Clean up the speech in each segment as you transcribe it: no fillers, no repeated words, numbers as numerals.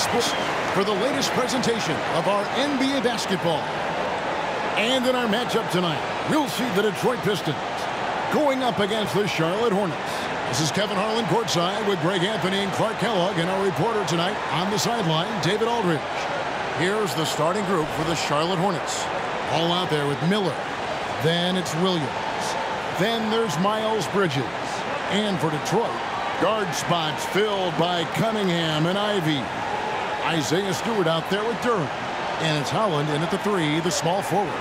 sports for the latest presentation of our NBA basketball. And in our matchup tonight, we'll see the Detroit Pistons going up against the Charlotte Hornets. This is Kevin Harlan courtside with Greg Anthony and Clark Kellogg, and our reporter tonight on the sideline, David Aldridge. Here's the starting group for the Charlotte Hornets. All out there with Miller. Then it's Williams. Then there's Miles Bridges. And for Detroit, guard spots filled by Cunningham and Ivy. Isaiah Stewart out there with Durham. And it's Holland in at the 3, the small forward.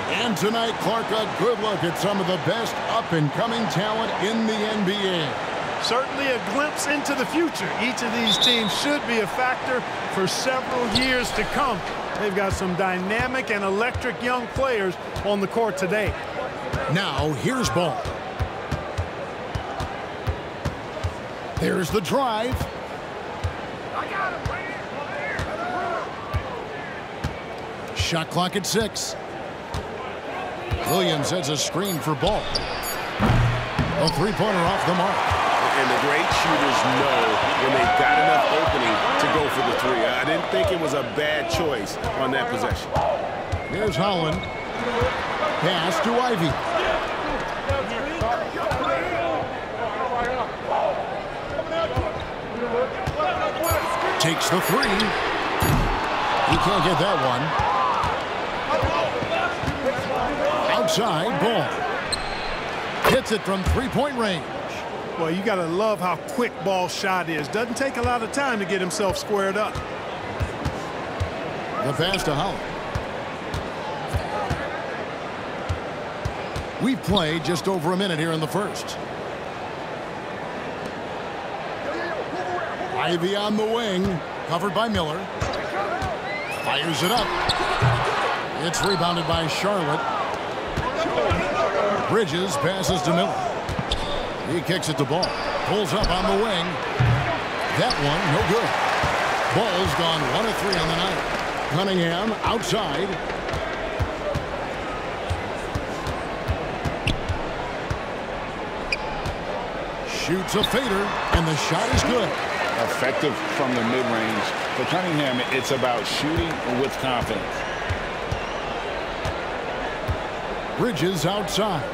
And tonight, Clark, a good look at some of the best up-and-coming talent in the NBA. Certainly a glimpse into the future. Each of these teams should be a factor for several years to come. They've got some dynamic and electric young players on the court today. Now, here's Ball. There's the drive. Shot clock at 6. Williams has a screen for Ball. A three-pointer off the mark. And the great shooters know when they've got enough opening to go for the 3. I didn't think it was a bad choice on that possession. Here's Holland. Pass to Ivy. Takes the 3. He can't get that one. Outside, Ball. Hits it from three-point range. Well, you got to love how quick Ball's shot is. Doesn't take a lot of time to get himself squared up. The pass to Holland. We've played just over a minute here in the first. Ivy on the wing, covered by Miller. Fires it up. It's rebounded by Charlotte. Bridges passes to Miller. He kicks it to Ball. Pulls up on the wing. That one, no good. Ball's gone 1 of 3 on the night. Cunningham outside. Shoots a fader, and the shot is good. Effective from the mid-range. For Cunningham, it's about shooting with confidence. Bridges outside.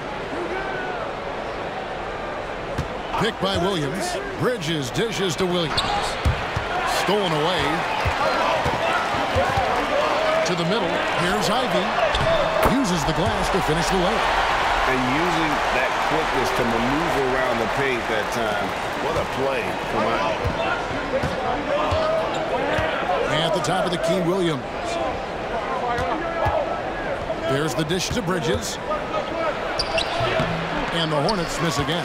Picked by Williams. Bridges dishes to Williams. Stolen away. To the middle. Here's Ivy. Uses the glass to finish the layup. And using that quickness to maneuver around the paint that time. What a play from Ivy. At the top of the key, Williams. There's the dish to Bridges. And the Hornets miss again.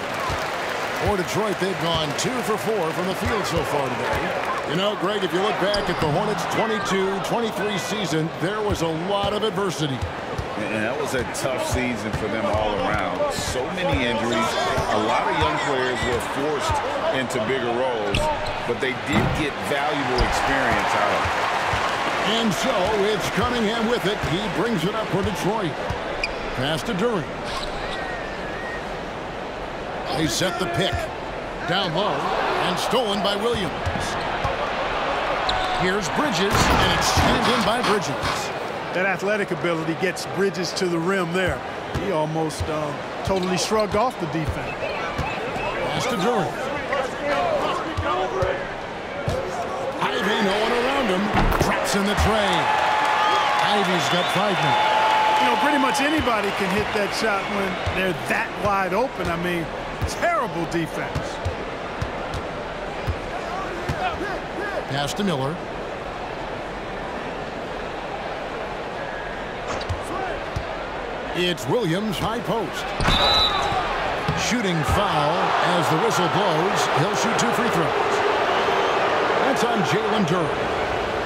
For Detroit, they've gone 2 for 4 from the field so far today. You know, Greg, if you look back at the Hornets' 22-23 season, there was a lot of adversity. And that was a tough season for them all around. So many injuries. A lot of young players were forced into bigger roles, but they did get valuable experience out of it. And so it's Cunningham with it. He brings it up for Detroit. Pass to Durham. They set the pick. Down low and stolen by Williams. Here's Bridges, and it's scanned in by Bridges. That athletic ability gets Bridges to the rim there. He almost totally shrugged off the defense. Pass to Durham. Ivy, no one around him. Traps in the tray. Ivy's got 5 minutes. You know, pretty much anybody can hit that shot when they're that wide open. I mean, terrible defense. Pass to Miller. It's Williams, high post. Shooting foul as the whistle blows. He'll shoot 2 free throws. That's on Jalen Durham.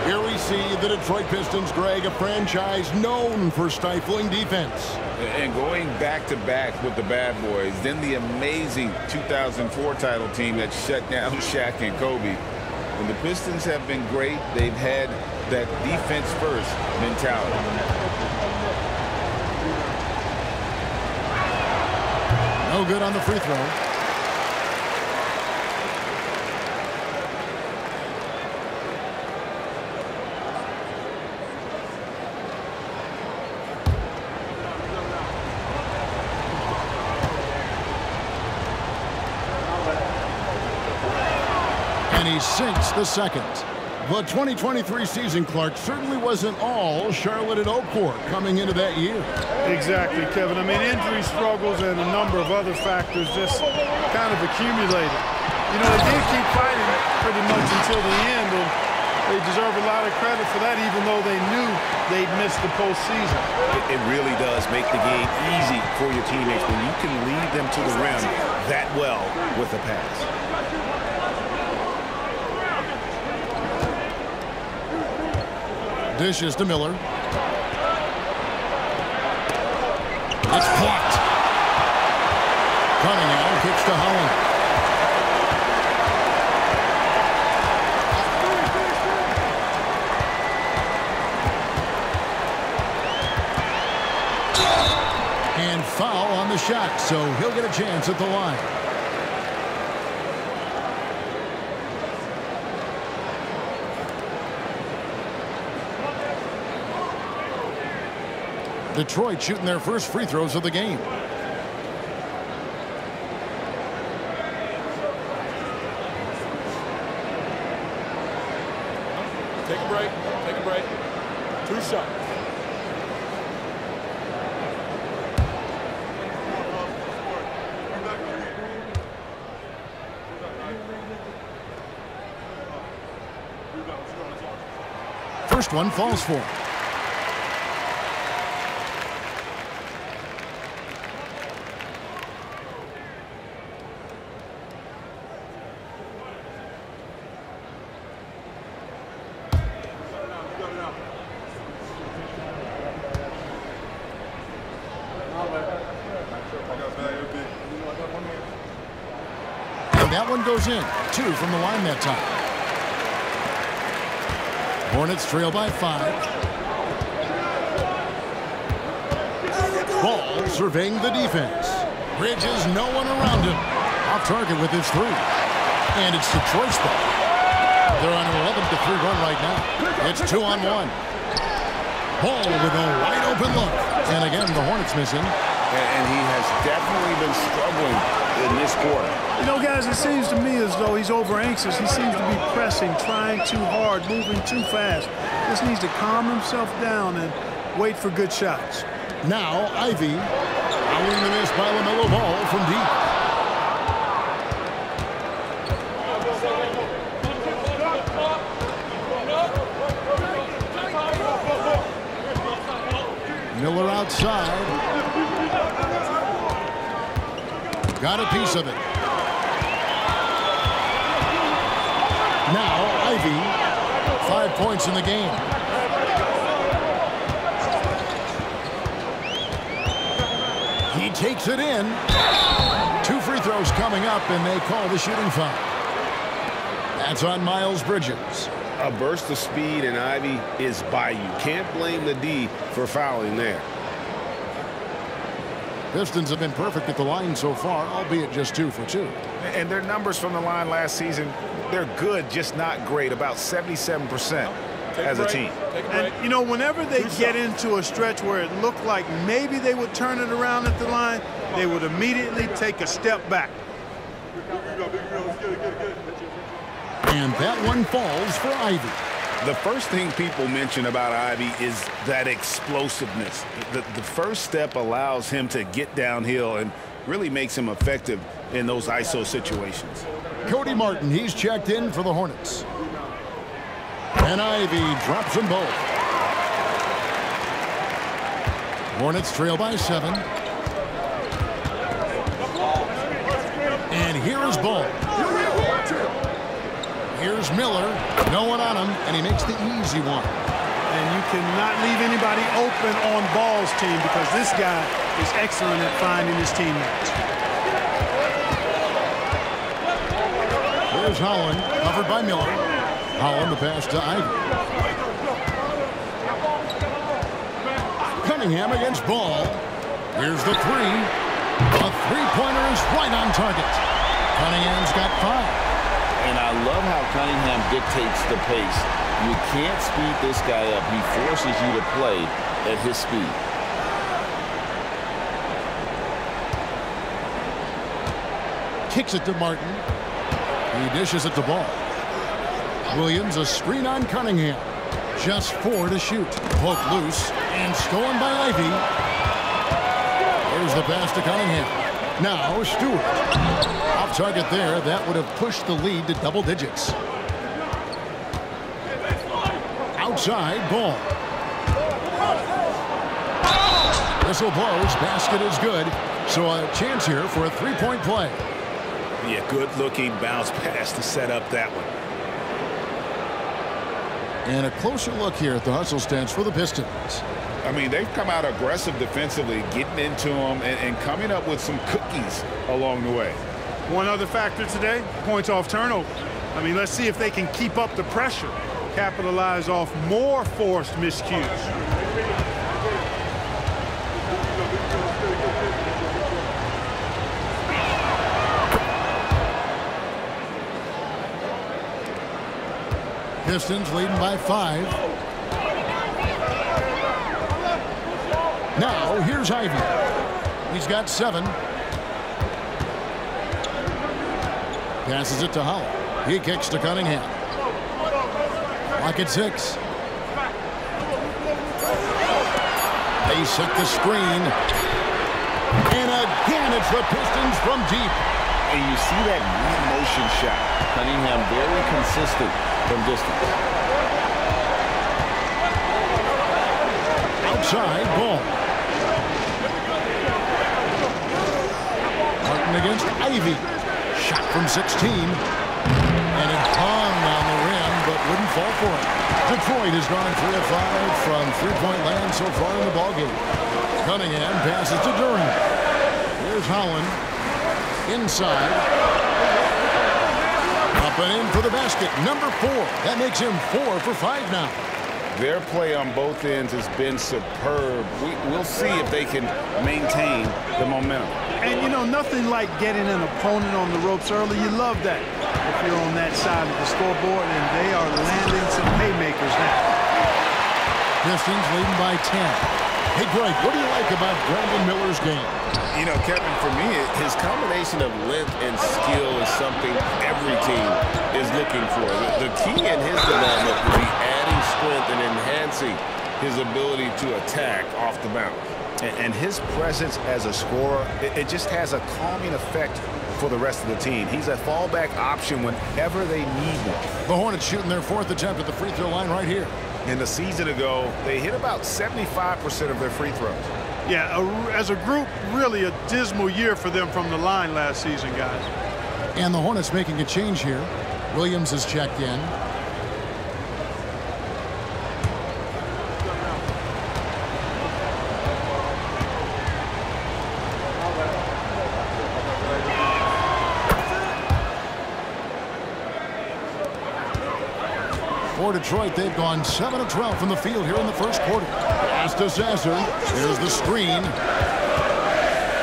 Here we see the Detroit Pistons, Greg, a franchise known for stifling defense. And going back-to-back with the bad boys, then the amazing 2004 title team that shut down Shaq and Kobe. When the Pistons have been great, they've had that defense-first mentality. No good on the free throw. And he sinks the second. The 2023 season, Clark, certainly wasn't all Charlotte had hoped for coming into that year. Exactly, Kevin. I mean, injury struggles and a number of other factors just kind of accumulated. You know, they did keep fighting pretty much until the end, and they deserve a lot of credit for that, even though they knew they'd missed the postseason. It really does make the game easy for your teammates when you can lead them to the rim that well with a pass. Dishes to Miller. It's blocked. Cunningham kicks to Holland. And foul on the shot, so he'll get a chance at the line. Detroit shooting their first free throws of the game. Take a break. Take a break. 2 shots. First one falls for him. That one goes in. 2 from the line that time. Hornets trail by 5. Ball surveying the defense. Bridges, no one around him. Off target with his 3. And it's Detroit's ball. They're on an 11-3 run right now. It's 2-on-1. Ball with a wide open look. And again, the Hornets missing. And he has definitely been struggling in this quarter. You know, guys, it seems to me as though he's over-anxious. He seems to be pressing, trying too hard, moving too fast. Just needs to calm himself down and wait for good shots. Now, Ivy. Following the miss by LaMelo Ball from deep. Miller outside. Got a piece of it. Now, Ivy, 5 points in the game. He takes it in. 2 free throws coming up, and they call the shooting foul. That's on Miles Bridges. A burst of speed, and Ivy is by you. Can't blame the D for fouling there. Pistons have been perfect at the line so far, albeit just 2 for 2. And their numbers from the line last season, they're good, just not great. About 77% as a team. And, you know, whenever they get into a stretch where it looked like maybe they would turn it around at the line, they would immediately take a step back. And that one falls for Ivy. The first thing people mention about Ivy is that explosiveness. The first step allows him to get downhill and really makes him effective in those ISO situations. Cody Martin, he's checked in for the Hornets. And Ivy drops them both. Hornets trail by 7. And here is Ball. Here's Miller. No one on him, and he makes the easy one. And you cannot leave anybody open on Ball's team because this guy is excellent at finding his teammates. Here's Holland, covered by Miller. Holland the pass to Ivy. Cunningham against Ball. Here's the 3. A three-pointer is right on target. Cunningham's got 5. And I love how Cunningham dictates the pace. You can't speed this guy up. He forces you to play at his speed. Kicks it to Martin. He dishes it to Ball. Williams, a screen on Cunningham. Just 4 to shoot. Poked loose and stolen by Ivy. There's the pass to Cunningham. Now Stewart. Off target there. That would have pushed the lead to double digits. Outside ball. Whistle blows. Basket is good. So a chance here for a three-point play. Yeah, good-looking bounce pass to set up that one. And a closer look here at the hustle stance for the Pistons. I mean, they've come out aggressive defensively, getting into them and coming up with some cookies along the way. One other factor today, points off turnover. I mean, let's see if they can keep up the pressure, capitalize off more forced miscues. Pistons leading by 5. Now here's Ivy. He's got 7. Passes it to Holland. He kicks to Cunningham. Clock at 6. They set the screen. And again, it's the Pistons from deep. And you see that motion shot. Cunningham very consistent from distance. Outside ball. Martin against Ivy. Shot from 16. And it hung on the rim, but wouldn't fall for it. Detroit has gone 3 of 5 from three-point land so far in the ballgame. Cunningham passes to Durant. Here's Holland. Inside. Up and in for the basket. Number 4. That makes him 4 for 5 now. Their play on both ends has been superb. We'll see if they can maintain the momentum. And, you know, nothing like getting an opponent on the ropes early. You love that if you're on that side of the scoreboard, and they are landing some haymakers now. Pistons leading by 10. Hey, Greg, what do you like about Brandon Miller's game? You know, Kevin, for me, his combination of length and skill is something every team is looking for. The key in his development will be adding strength and enhancing his ability to attack off the bounce. And his presence as a scorer, it just has a calming effect for the rest of the team. He's a fallback option whenever they need one. The Hornets shooting their 4th attempt at the free throw line right here. In the season ago, they hit about 75% of their free throws. Yeah, as a group, really a dismal year for them from the line last season, guys. And the Hornets making a change here. Williams is checked in. For Detroit, they've gone 7 of 12 from the field here in the first quarter. Pass to Sasser. There's the screen.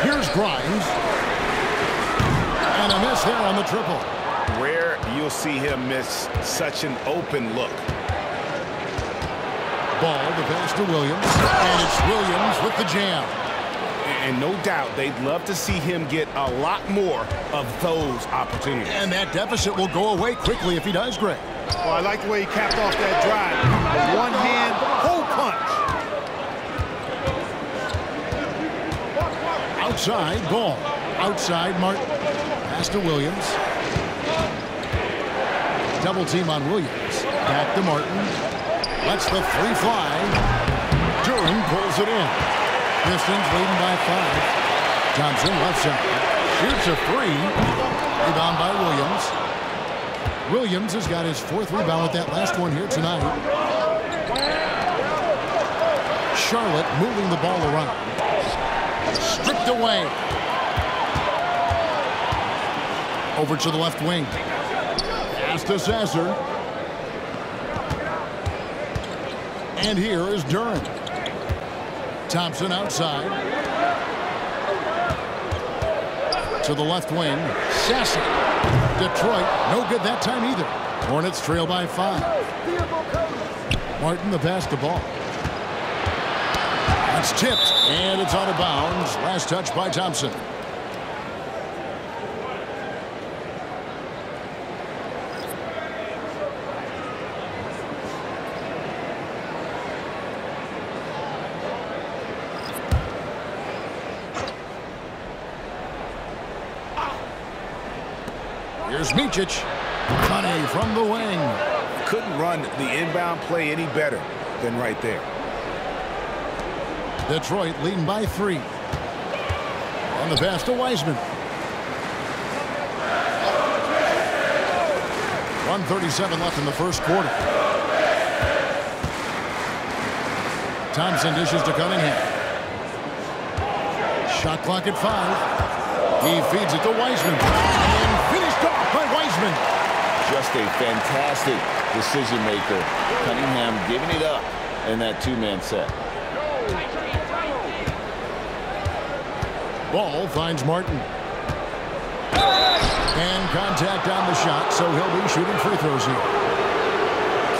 Here's Grimes. And a miss there on the triple. Rare you'll see him miss such an open look. Ball to pass to Williams. And it's Williams with the jam. And no doubt they'd love to see him get a lot more of those opportunities. And that deficit will go away quickly if he does, Greg. Well, I like the way he capped off that drive. A one-hand hole punch. Outside ball. Outside Martin. Pass to Williams. Double team on Williams. Back to Martin. Lets the 3 fly. Durant pulls it in. Pistons leading by 5. Thompson left side. Shoots a 3. Rebound by Williams. Williams has got his 4th rebound with that last one here tonight. Charlotte moving the ball around. Stripped away. Over to the left wing. Pass to Sasser. And here is Durant. Thompson outside. To the left wing. Sasser. Detroit, no good that time either. Hornets trail by 5. Martin the pass to ball. That's tipped, and it's out of bounds. Last touch by Thompson. Here's Micic. Money from the wing. Couldn't run the inbound play any better than right there. Detroit leading by 3. On the pass to Wiseman. 1:37 left in the first quarter. Thompson dishes to Cunningham. Shot clock at 5. He feeds it to Wiseman. And finished off by Wiseman. Just a fantastic decision maker. Cunningham giving it up in that two-man set. Ball finds Martin. And contact on the shot, so he'll be shooting free throws here.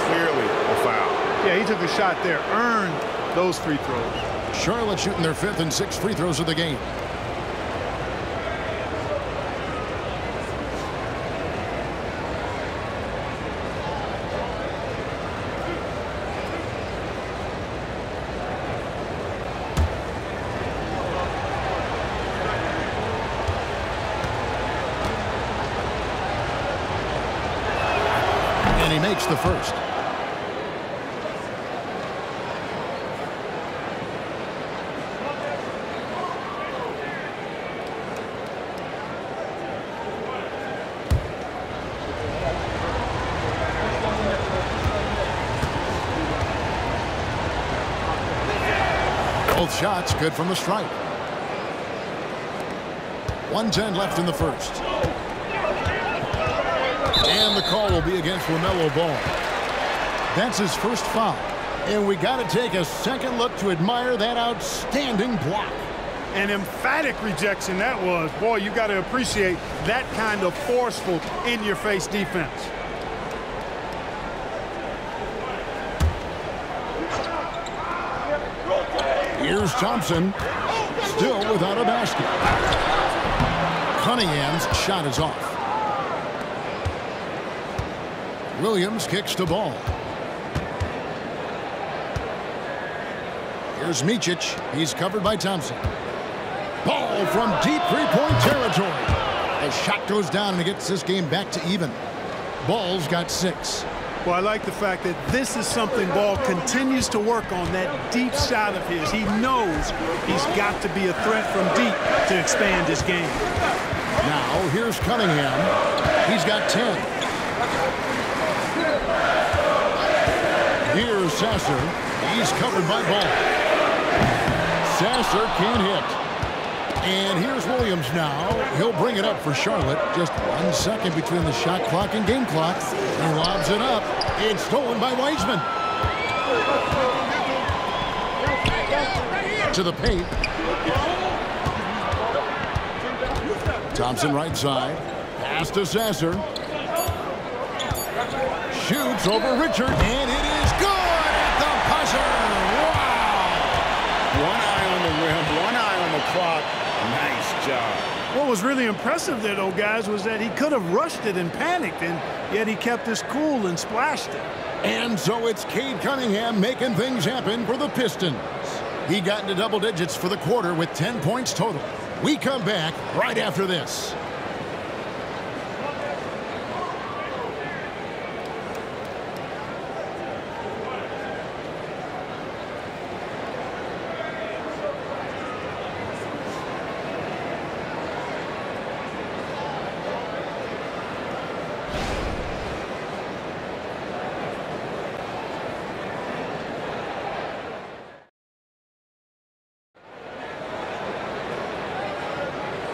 Clearly a foul. Yeah, he took a shot there, earned those free throws. Charlotte shooting their 5th and 6th free throws of the game. And he makes the first. Both shots good from the stripe. 1:10 left in the first. And the call will be against LaMelo Ball. That's his first foul. And we got to take a second look to admire that outstanding block. An emphatic rejection that was. Boy, you got to appreciate that kind of forceful, in-your-face defense. Here's Thompson, still without a basket. Cunningham's shot is off. Williams kicks the ball. Here's Micic. He's covered by Thompson. Ball from deep three-point territory. The shot goes down and gets this game back to even. Ball's got 6. Well, I like the fact that this is something Ball continues to work on, that deep shot of his. He knows he's got to be a threat from deep to expand his game. Now, here's Cunningham. He's got 10. Here's Sasser. He's covered by Ball. Sasser can't hit. And here's Williams now. He'll bring it up for Charlotte. Just 1 second between the shot clock and game clock. He lobs it up. It's stolen by Wiseman. To the paint. Thompson right side. Pass to Sasser. Shoots over Richard. And it is good at the buzzer. Wow! One eye on the rim, one eye on the clock. Nice job. What was really impressive there, though, guys, was that he could have rushed it and panicked, and yet he kept his cool and splashed it. And so it's Cade Cunningham making things happen for the Pistons. He got into double digits for the quarter with 10 points total. We come back right after this.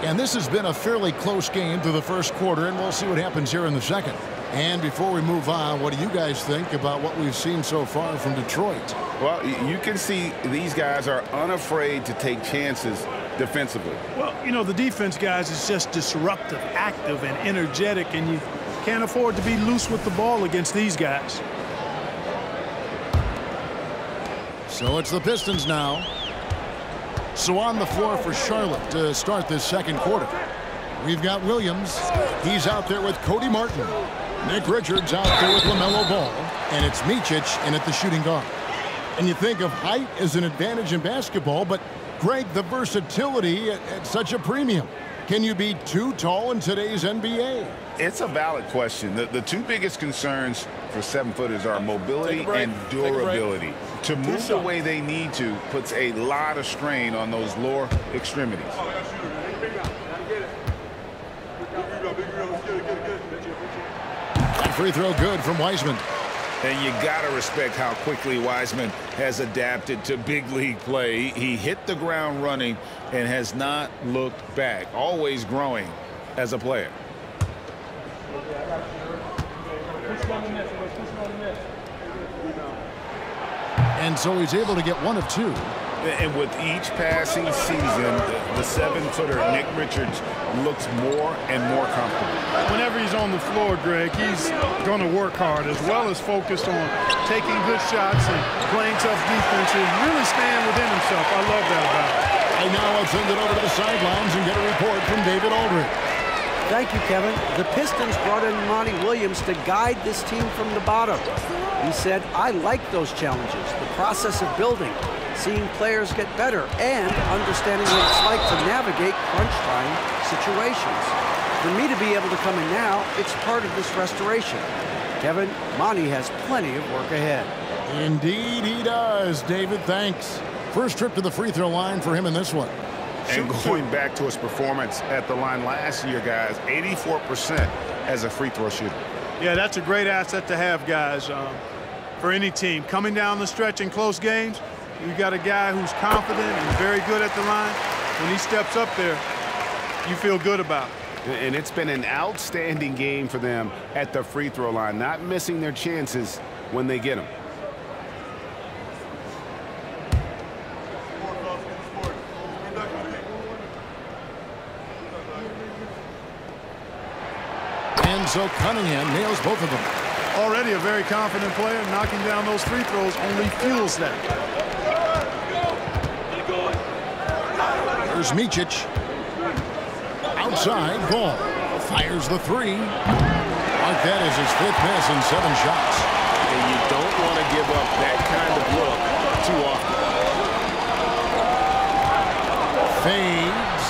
And this has been a fairly close game through the first quarter, and we'll see what happens here in the second. And before we move on, what do you guys think about what we've seen so far from Detroit? Well, you can see these guys are unafraid to take chances defensively. Well, you know, the defense, guys, is just disruptive, active, and energetic, and you can't afford to be loose with the ball against these guys. So it's the Pistons now. So on the floor for Charlotte to start this second quarter. We've got Williams. He's out there with Cody Martin. Nick Richards out there with LaMelo Ball. And it's Micic in at the shooting guard. And you think of height as an advantage in basketball, but Greg, the versatility at such a premium. Can you be too tall in today's NBA? It's a valid question. The two biggest concerns for 7-footers are mobility and durability. To move the way they need to puts a lot of strain on those lower extremities. That free throw good from Wiseman. And you got to respect how quickly Wiseman has adapted to big league play. He hit the ground running and has not looked back, always growing as a player. And so he's able to get 1 of 2. And with each passing season, the 7-footer, Nick Richards, looks more and more comfortable. Whenever he's on the floor, Greg, he's going to work hard as well as focused on taking good shots and playing tough defense and really staying within himself. I love that about him. And now I'll send it over to the sidelines and get a report from David Aldridge. Thank you, Kevin. The Pistons brought in Monty Williams to guide this team from the bottom. He said, I like those challenges, the process of building, seeing players get better, and understanding what it's like to navigate crunch time situations. For me to be able to come in now, it's part of this restoration. Kevin, Monty has plenty of work ahead. Indeed he does, David. Thanks. First trip to the free throw line for him in this one. And going back to his performance at the line last year, guys, 84% as a free throw shooter. Yeah, that's a great asset to have, guys, for any team. Coming down the stretch in close games, you got a guy who's confident and very good at the line. When he steps up there, you feel good about it. And it's been an outstanding game for them at the free throw line, not missing their chances when they get them. And so Cunningham nails both of them. Already a very confident player. Knocking down those free throws only fuels that. Here's Micic. Outside, Ball. Fires the 3. Mark that as his 5th miss in 7 shots. And you don't want to give up that kind of look too often. Fades.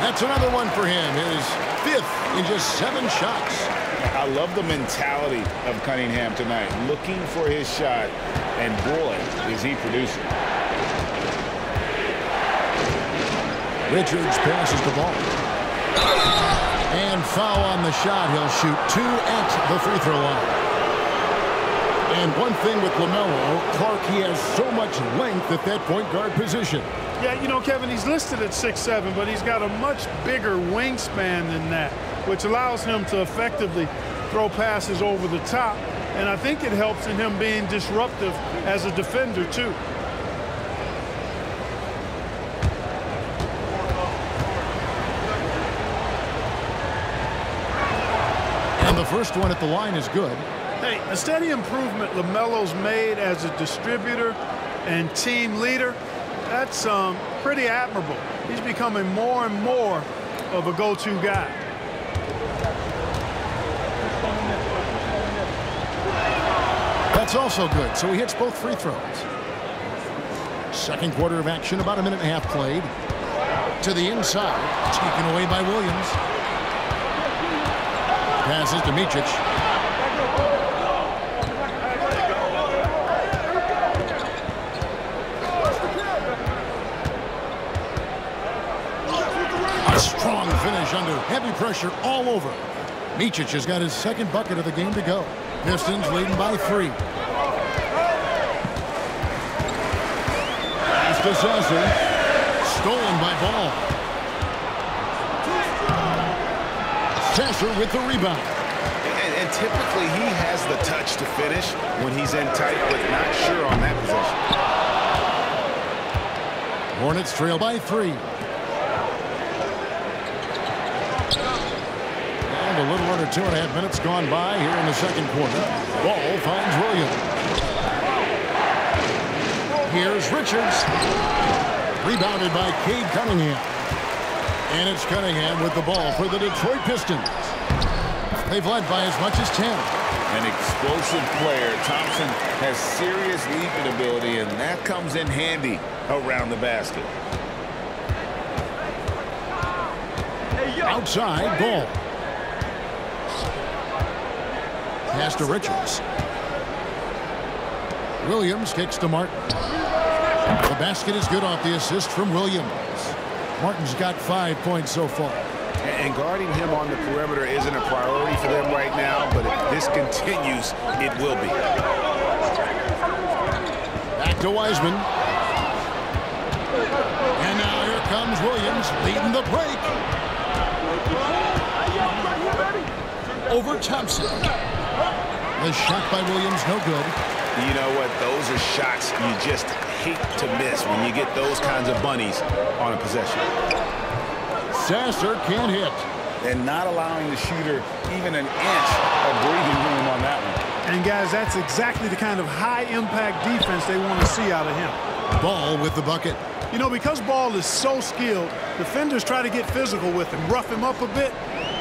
That's another one for him. His 5th in just 7 shots. I love the mentality of Cunningham tonight, looking for his shot, and boy, is he producing. Richards passes the ball. And foul on the shot. He'll shoot 2 at the free throw line. And one thing with LaMelo, Clark, he has so much length at that point guard position. Yeah, you know, Kevin, he's listed at 6'7", but he's got a much bigger wingspan than that, which allows him to effectively throw passes over the top. And I think it helps in him being disruptive as a defender, too. And the first one at the line is good. Hey, a steady improvement LaMelo's made as a distributor and team leader. That's pretty admirable. He's becoming more and more of a go-to guy. That's also good. So he hits both free throws. Second quarter of action, about 1.5 minutes played. To the inside, taken away by Williams. Passes to Micic. Strong finish under heavy pressure all over. Micic has got his 2nd bucket of the game to go. Pistons leading by 3. Pass to Sasser. Stolen by Ball. Sasser with the rebound. And typically he has the touch to finish when he's in tight, but not sure on that possession. Hornets trail by 3. A little under 2.5 minutes gone by here in the second quarter. Ball finds Williams. Here's Richards. Rebounded by Cade Cunningham. And it's Cunningham with the ball for the Detroit Pistons. They've led by as much as 10. An explosive player. Thompson has serious leaping ability, and that comes in handy around the basket. Outside ball. Pass to Richards. Williams kicks to Martin. The basket is good off the assist from Williams. Martin's got 5 points so far. And guarding him on the perimeter isn't a priority for them right now, but if this continues, it will be. Back to Wiseman. And now here comes Williams leading the break. Over Thompson. The shot by Williams, no good. You know what? Those are shots you just hate to miss when you get those kinds of bunnies on a possession. Sasser can't hit. And not allowing the shooter even an inch of breathing room on that one. And, guys, that's exactly the kind of high-impact defense they want to see out of him. Ball with the bucket. You know, because Ball is so skilled, defenders try to get physical with him, rough him up a bit,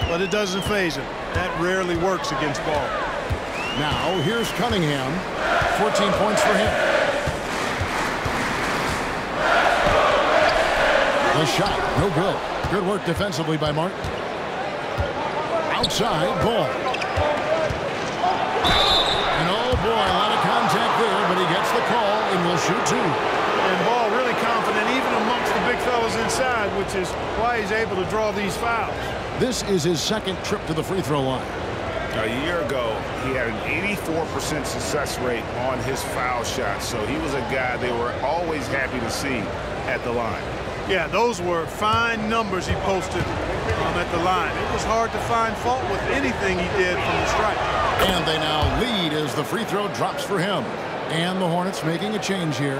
but it doesn't faze him. That rarely works against Ball. Now, here's Cunningham. 14 points for him. The shot, no good. Good work defensively by Martin. Outside, Ball. And oh boy, a lot of contact there, but he gets the call and will shoot two. And Ball really confident even amongst the big fellas inside, which is why he's able to draw these fouls. This is his second trip to the free throw line. A year ago, he had an 84% success rate on his foul shots, so he was a guy they were always happy to see at the line. Yeah, those were fine numbers he posted at the line. It was hard to find fault with anything he did from the stripe. And they now lead as the free throw drops for him. And the Hornets making a change here.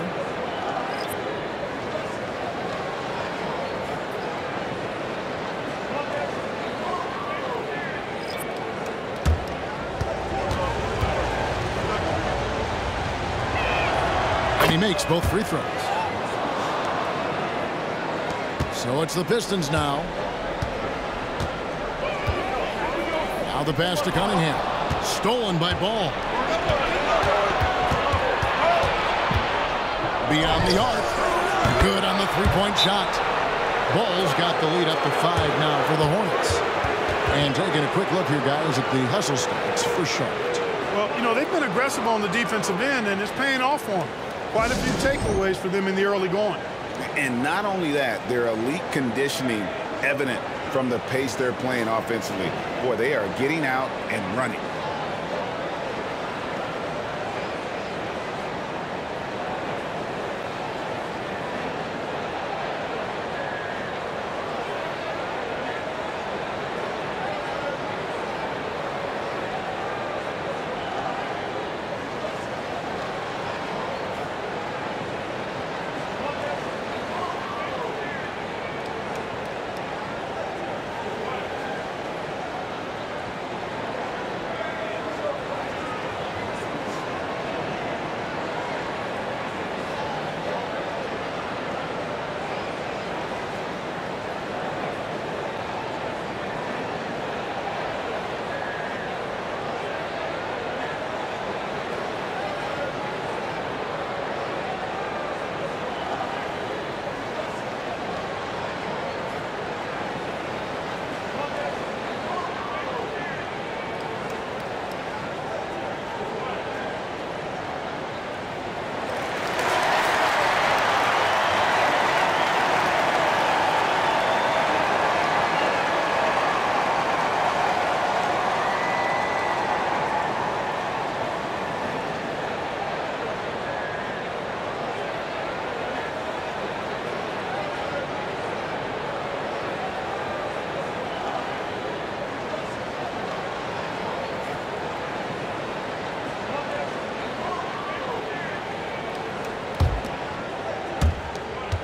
And he makes both free throws. So it's the Pistons now. Now the pass to Cunningham. Stolen by Ball. Beyond the arc. Good on the three-point shot. Ball's got the lead up to 5 now for the Hornets. And taking a quick look here, guys, at the hustle stats for Charlotte. Well, you know, they've been aggressive on the defensive end, and it's paying off for them. Quite a few takeaways for them in the early going. And not only that, their elite conditioning evident from the pace they're playing offensively. Boy, they are getting out and running.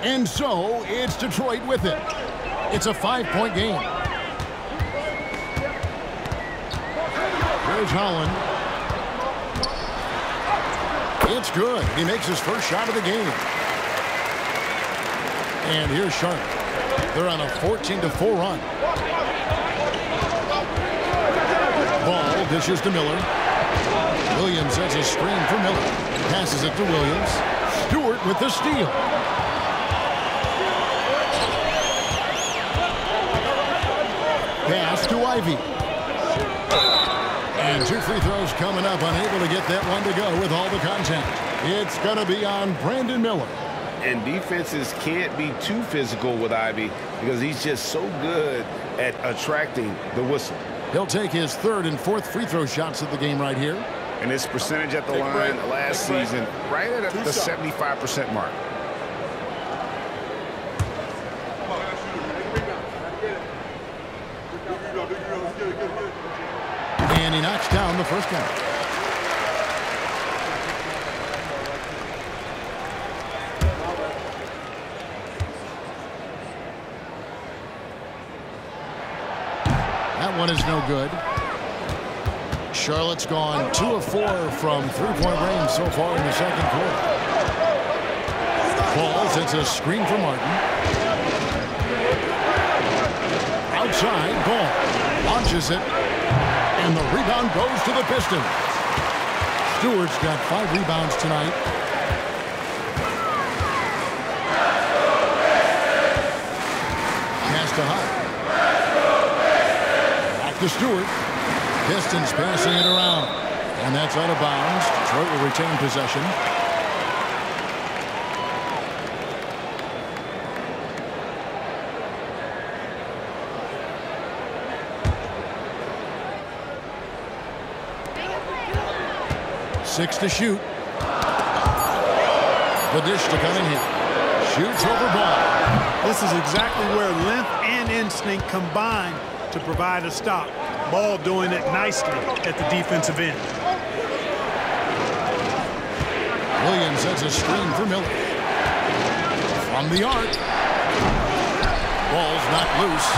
And so it's Detroit with it. It's a 5-point game. Here's Holland. It's good. He makes his first shot of the game. And here's Charlotte. They're on a 14-4 run. Ball dishes to Miller. Williams sets a screen for Miller. Passes it to Williams. Stewart with the steal. Ivy. And 2 free throws coming up, unable to get that one to go with all the contact. It's going to be on Brandon Miller. And defenses can't be too physical with Ivy because he's just so good at attracting the whistle. He'll take his 3rd and 4th free throw shots of the game right here. And his percentage at the line last season, right at the 75% mark. And he knocks down the first one. That one is no good. Charlotte's gone 2 of 4 from three-point range so far in the second quarter. Balls, it's a screen for Martin. Outside, ball. Launches it. And the rebound goes to the Pistons. Stewart's got 5 rebounds tonight. Pass to Hunt. Back to Stewart. Pistons passing it around. And that's out of bounds. Detroit will retain possession. Six to shoot. The dish to Cunningham. Shoots over ball. This is exactly where length and instinct combine to provide a stop. Ball doing it nicely at the defensive end. Williams sets a screen for Miller. From the arc. Ball's not loose.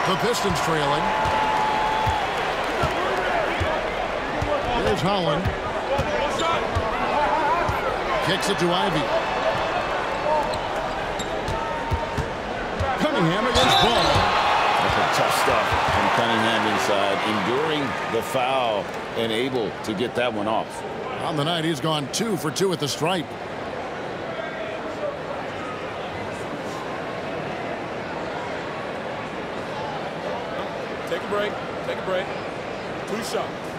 The Pistons trailing. There's Holland. Kicks it to Ivy. Cunningham against Ball. That's tough stuff from Cunningham inside, enduring the foul and able to get that one off. On the night, he's gone 2 for 2 at the stripe. Take a break. Take a break. 2 shots.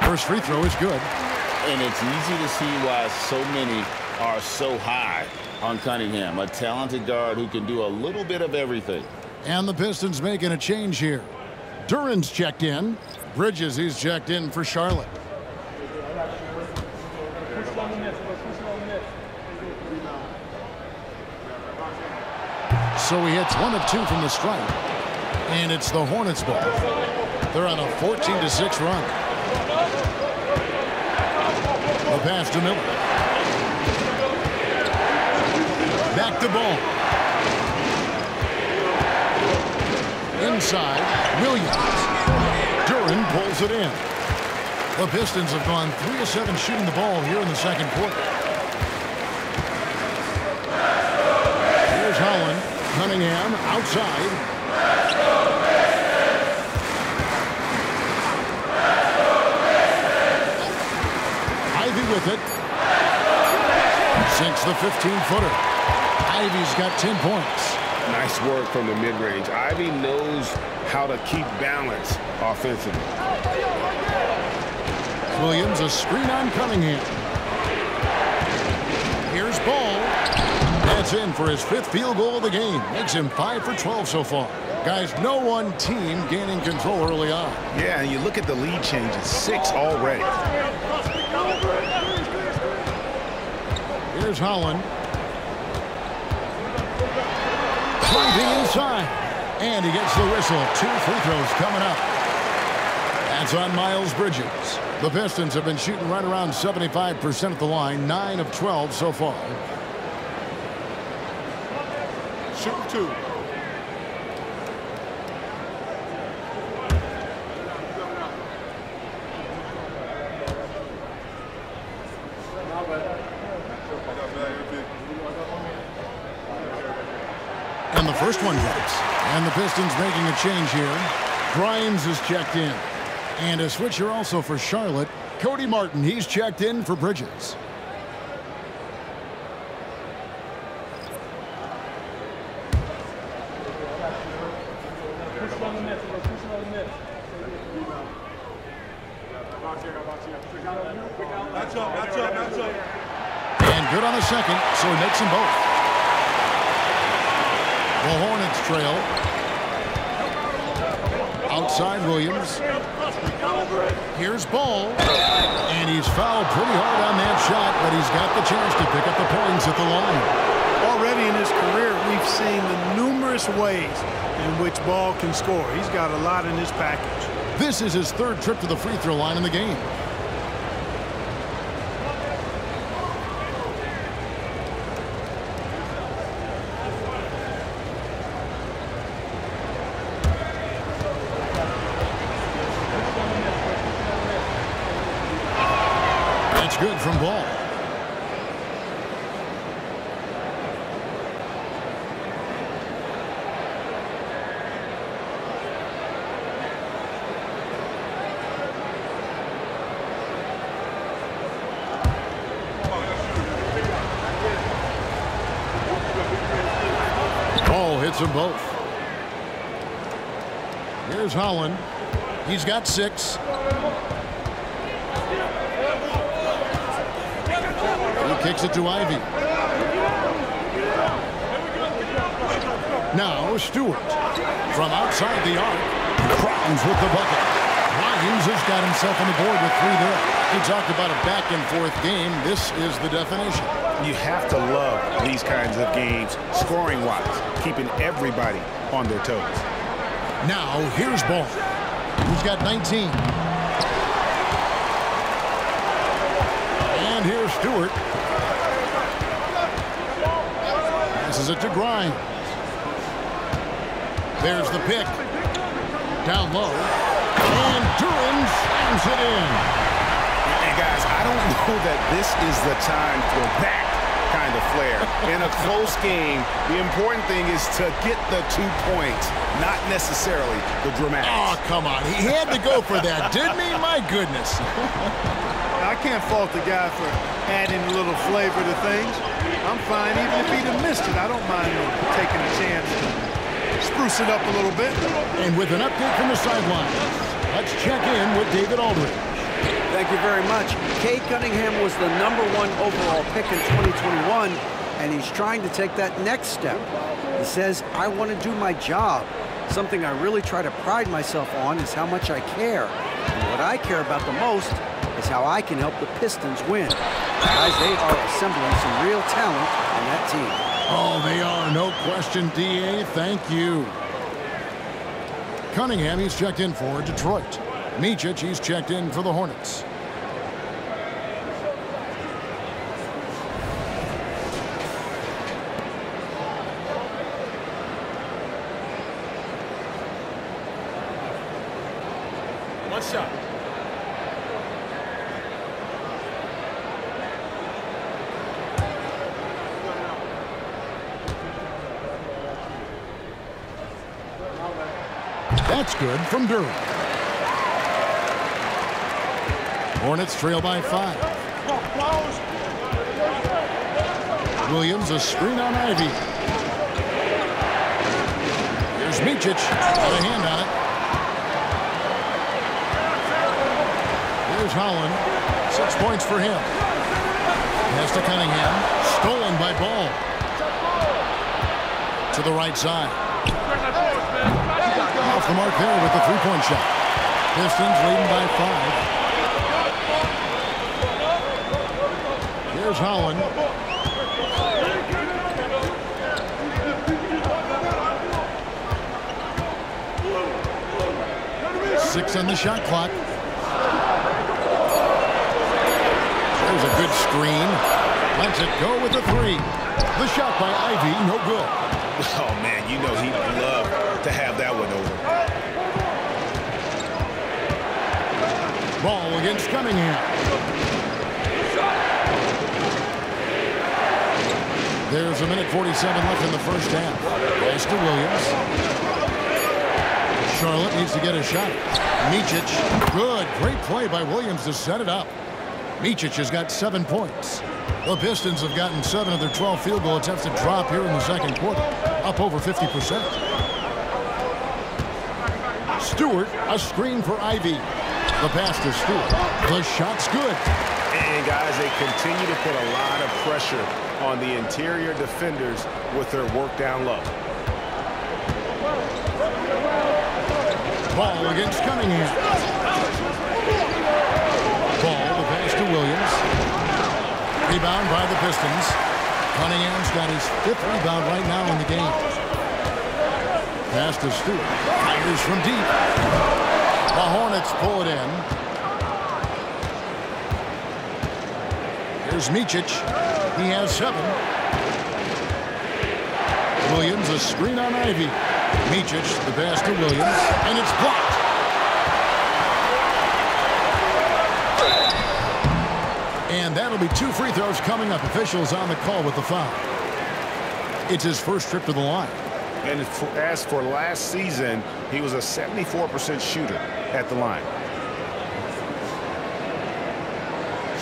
First free throw is good. And it's easy to see why so many are so high on Cunningham, a talented guard who can do a little bit of everything. And the Pistons making a change here. Duran's checked in. Bridges, he's checked in for Charlotte. So he hits 1 of 2 from the stripe. And it's the Hornets ball. They're on a 14-6 run. The pass to Miller. Back to Ball. Inside, Williams. Duran pulls it in. The Pistons have gone 3 of 7 shooting the ball here in the second quarter. Here's Holland. Cunningham outside. Ivy with it. Sinks the 15-footer. Ivy's got 10 points. Nice work from the mid-range. Ivy knows how to keep balance offensively. Williams, a screen on Cunningham. Here's Ball. That's in for his 5th field goal of the game. Makes him 5 for 12 so far. Guys, no one team gaining control early on. Yeah, and you look at the lead changes, 6 already. Here's Holland. Driving inside. And he gets the whistle. 2 free throws coming up. That's on Miles Bridges. The Pistons have been shooting right around 75% at the line. 9 of 12 so far. Shoot 2. And the first one hits. And the Pistons making a change here. Grimes is checked in. And a switcher also for Charlotte. Cody Martin, he's checked in for Bridges. And good on the second, so he makes them both. The Hornets trail. Outside Williams. Here's Ball. And he's fouled pretty hard on that shot, but he's got the chance to pick up the points at the line. Already in his career, we've seen the numerous ways in which Ball can score. He's got a lot in his package. This is his third trip to the free throw line in the game. That's good from Ball. Ball hits them both. Here's Holland. He's got 6. He kicks it to Ivy. Now Stewart from outside the arc. Crowns with the bucket. Williams has got himself on the board with 3 there. He talked about a back-and-forth game. This is the definition. You have to love these kinds of games, scoring-wise, keeping everybody on their toes. Now here's Ball. He's got 19. And here's Stewart. Passes it to Grimes. There's the pick. Down low. And Duran slams it in. And guys, I don't know that this is the time for that kind of flair. In a close game, the important thing is to get the 2 points, not necessarily the dramatics. Oh, come on. He had to go for that, didn't he? My goodness. I can't fault the guy for adding a little flavor to things. I'm fine even if he'd have missed it. I don't mind taking a chance. Spruce it up a little bit. And with an update from the sideline, let's check in with David Aldridge. Thank you very much. Cade Cunningham was the #1 overall pick in 2021, and he's trying to take that next step. He says, I want to do my job. Something I really try to pride myself on is how much I care. And what I care about the most is how I can help the Pistons win. Guys, they are assembling some real talent on that team. Oh, they are. No question, D.A. Thank you. Cunningham, he's checked in for Detroit. Micic, he's checked in for the Hornets. One shot. That's good from Durham. Hornets trail by 5. Williams, a screen on Ivy. Here's Micic. Got a hand on it. Here's Holland. 6 points for him. Pass to Cunningham. Stolen by Ball. To the right side. Off the mark there with the 3-point shot. Pistons leading by 5. Here's Holland. Six on the shot clock. There's a good screen. Lets it go with the 3. The shot by Ivy, no good. Oh, man, you know he'd love to have that one over. Ball against Cunningham. There's 1:47 left in the first half. Pass to Williams. Charlotte needs to get a shot. Micic, good, great play by Williams to set it up. Micic has got 7 points. The Pistons have gotten 7 of their 12 field goal attempts to drop here in the second quarter, up over 50%. Stewart, a screen for Ivy. The pass to Stewart. The shot's good. And guys, they continue to put a lot of pressure on the interior defenders with their work down low. Ball against Cunningham. Ball, the pass to Williams. Rebound by the Pistons. Cunningham's got his 5th rebound right now in the game. Pass to Stewart. Fires from deep. The Hornets pull it in. Here's Micic. He has 7. Williams, a screen on Ivy. Micic, the pass to Williams, and it's blocked. And that'll be 2 free throws coming up. Officials on the call with the foul. It's his first trip to the line. And as for last season, he was a 74% shooter at the line.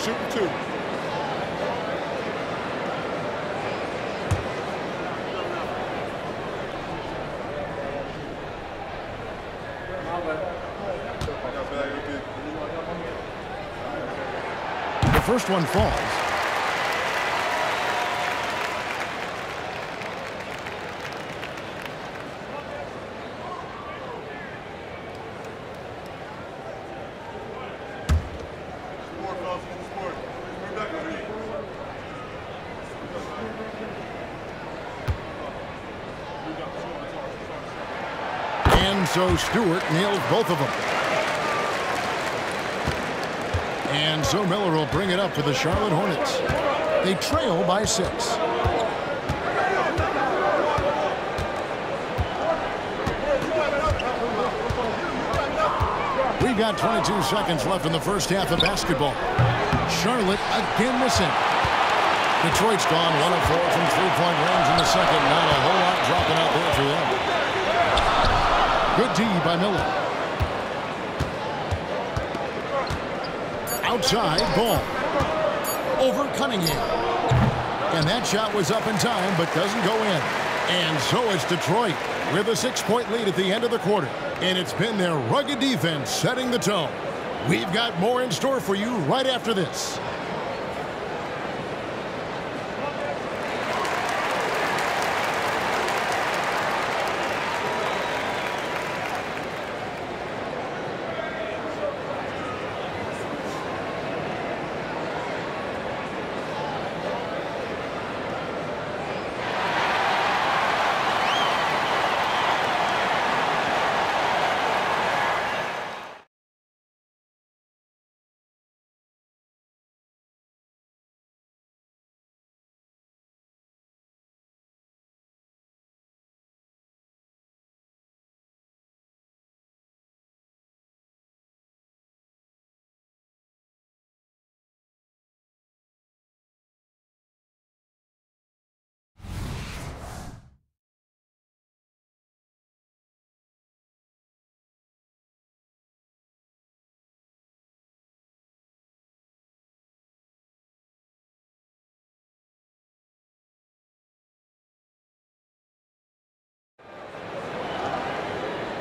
Shoot 2. The first one falls. And so Stewart nails both of them. And so Miller will bring it up for the Charlotte Hornets. They trail by 6. We've got 22 seconds left in the first half of basketball. Charlotte again missing. Detroit's gone 1 of 4 from 3-point range in the second. Not a whole lot dropping out there for them. Good D by Miller. Outside, Ball. Over Cunningham. And that shot was up in time, but doesn't go in. And so it's Detroit with a 6-point lead at the end of the quarter. And it's been their rugged defense setting the tone. We've got more in store for you right after this.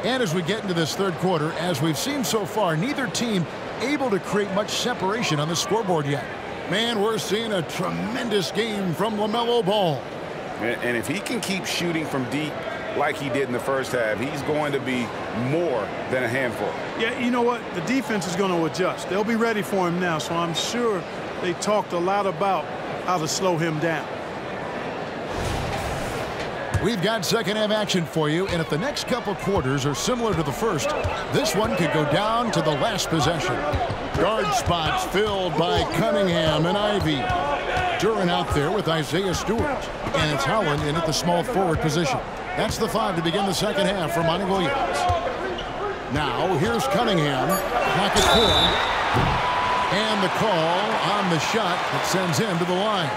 And as we get into this third quarter, as we've seen so far, neither team able to create much separation on the scoreboard yet. Man, we're seeing a tremendous game from LaMelo Ball. And if he can keep shooting from deep like he did in the first half, he's going to be more than a handful. Yeah, you know what? The defense is going to adjust. They'll be ready for him now, so I'm sure they talked a lot about how to slow him down. We've got second half action for you, and if the next couple quarters are similar to the first, this one could go down to the last possession. Guard spots filled by Cunningham and Ivy. Duran out there with Isaiah Stewart, and it's Holland in at the small forward position. That's the 5 to begin the second half for Monty Williams. Now here's Cunningham, pocket 4, and the call on the shot that sends him to the line.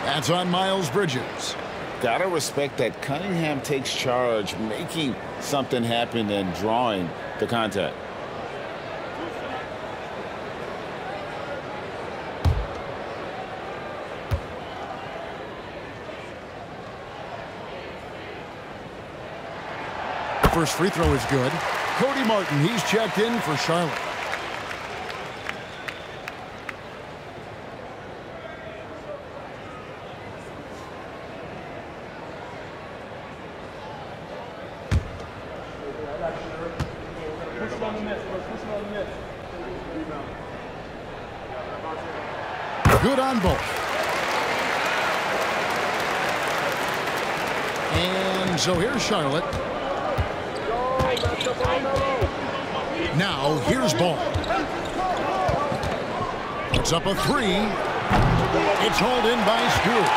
That's on Miles Bridges. Gotta respect that Cunningham takes charge, making something happen and drawing the contact. First free throw is good. Cody Martin, he's checked in for Charlotte. Good on both. And so here's Charlotte. Now here's Ball. Puts up a three. It's hauled in by Stewart.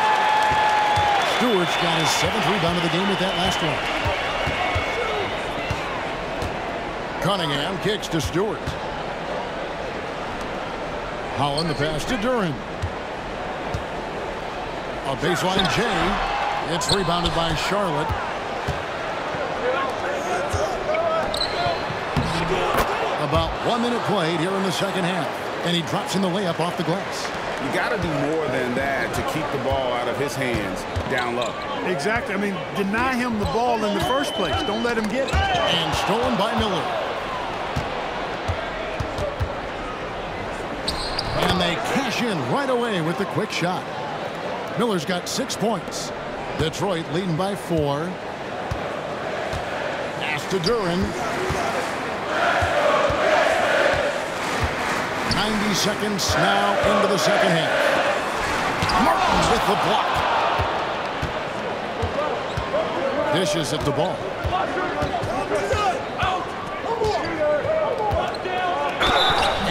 Stewart's got his 7th rebound of the game with that last one. Cunningham kicks to Stewart. Holland the pass to Duran. A baseline J. It's rebounded by Charlotte. About 1 minute played here in the second half. And he drops in the layup off the glass. You got to do more than that to keep the ball out of his hands down low. Exactly. I mean, deny him the ball in the first place. Don't let him get it. And stolen by Miller. And they cash in right away with the quick shot. Miller's got 6 points. Detroit leading by 4. Pass to Duran. 90 seconds now into the second half. Martin with the block. Dishes at the ball.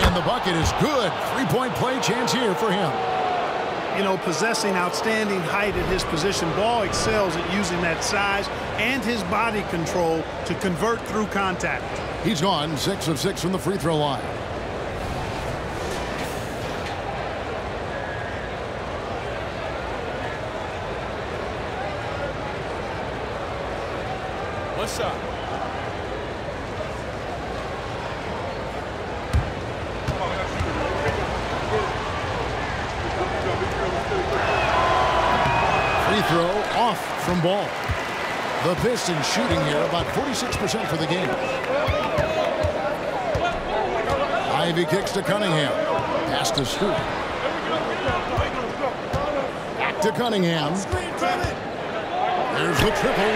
And the bucket is good. 3-point play chance here for him. You know, possessing outstanding height at his position, Ball excels at using that size and his body control to convert through contact. He's gone 6 of 6 from the free throw line. One shot. Free throw off from Ball. The Pistons shooting here about 46% for the game. Ivy kicks to Cunningham. Pass to Stewart. Back to Cunningham. There's the triple.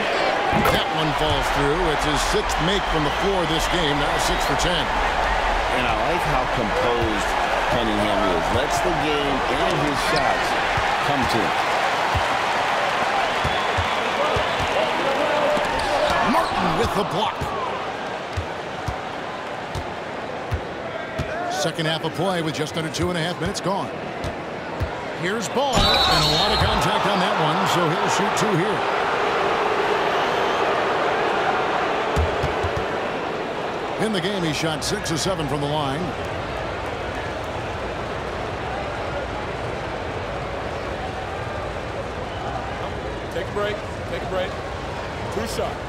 That one falls through. It's his 6th make from the floor this game. Now 6 for 10. And I like how composed Cunningham is. Lets the game and his shots come to him. Martin with the block. Second half of play with just under 2.5 minutes gone. Here's Ball. And a lot of contact on that one, so he'll shoot 2 here. In the game, he shot 6 of 7 from the line. Take a break. Take a break. 2 shots.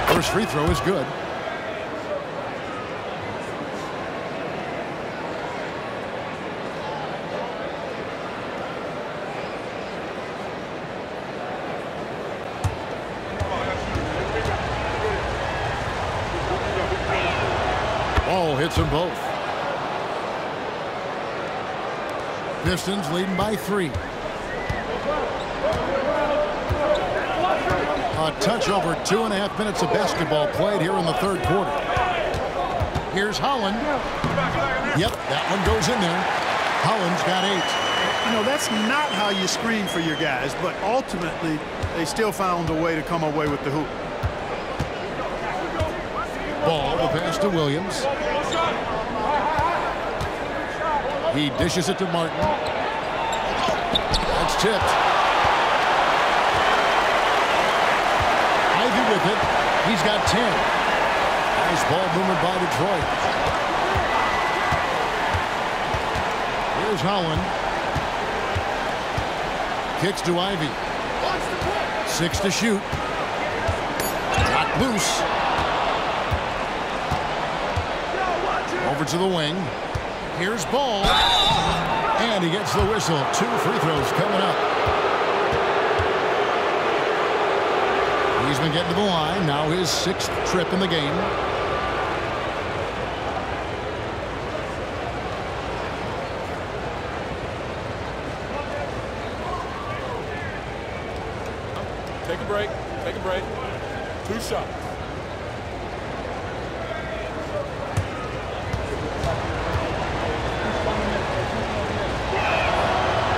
First free throw is good. Ball hits them both. Pistons leading by 3. A touch over 2.5 minutes of basketball played here in the third quarter. Here's Holland. Yep, that one goes in there. Holland's got 8. You know, that's not how you screen for your guys, but ultimately they still found a way to come away with the hoop. Ball, the pass to Williams. He dishes it to Martin. That's tipped. Ivy with it. He's got 10. Nice ball movement by Detroit. Here's Holland. Kicks to Ivy. 6 to shoot. Got loose. Over to the wing. Here's Ball. And he gets the whistle. 2 free throws coming up. He's been getting to the line. Now his 6th trip in the game. Take a break. Take a break. 2 shots.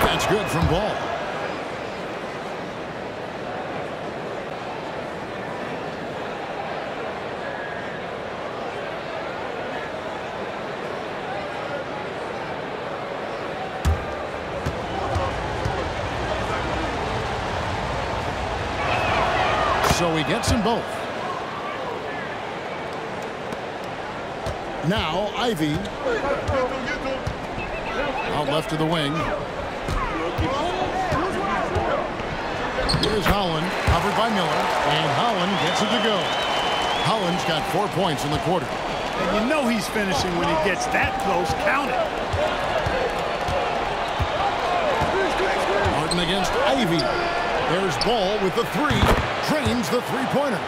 That's good from Ball. So he gets them both. Now Ivy. Out left to the wing. Here's Holland, covered by Miller, and Holland gets it to go. Holland's got 4 points in the quarter. And you know he's finishing when he gets that close. Count it. Martin against Ivy. There's Ball with the 3. Drains the three-pointer.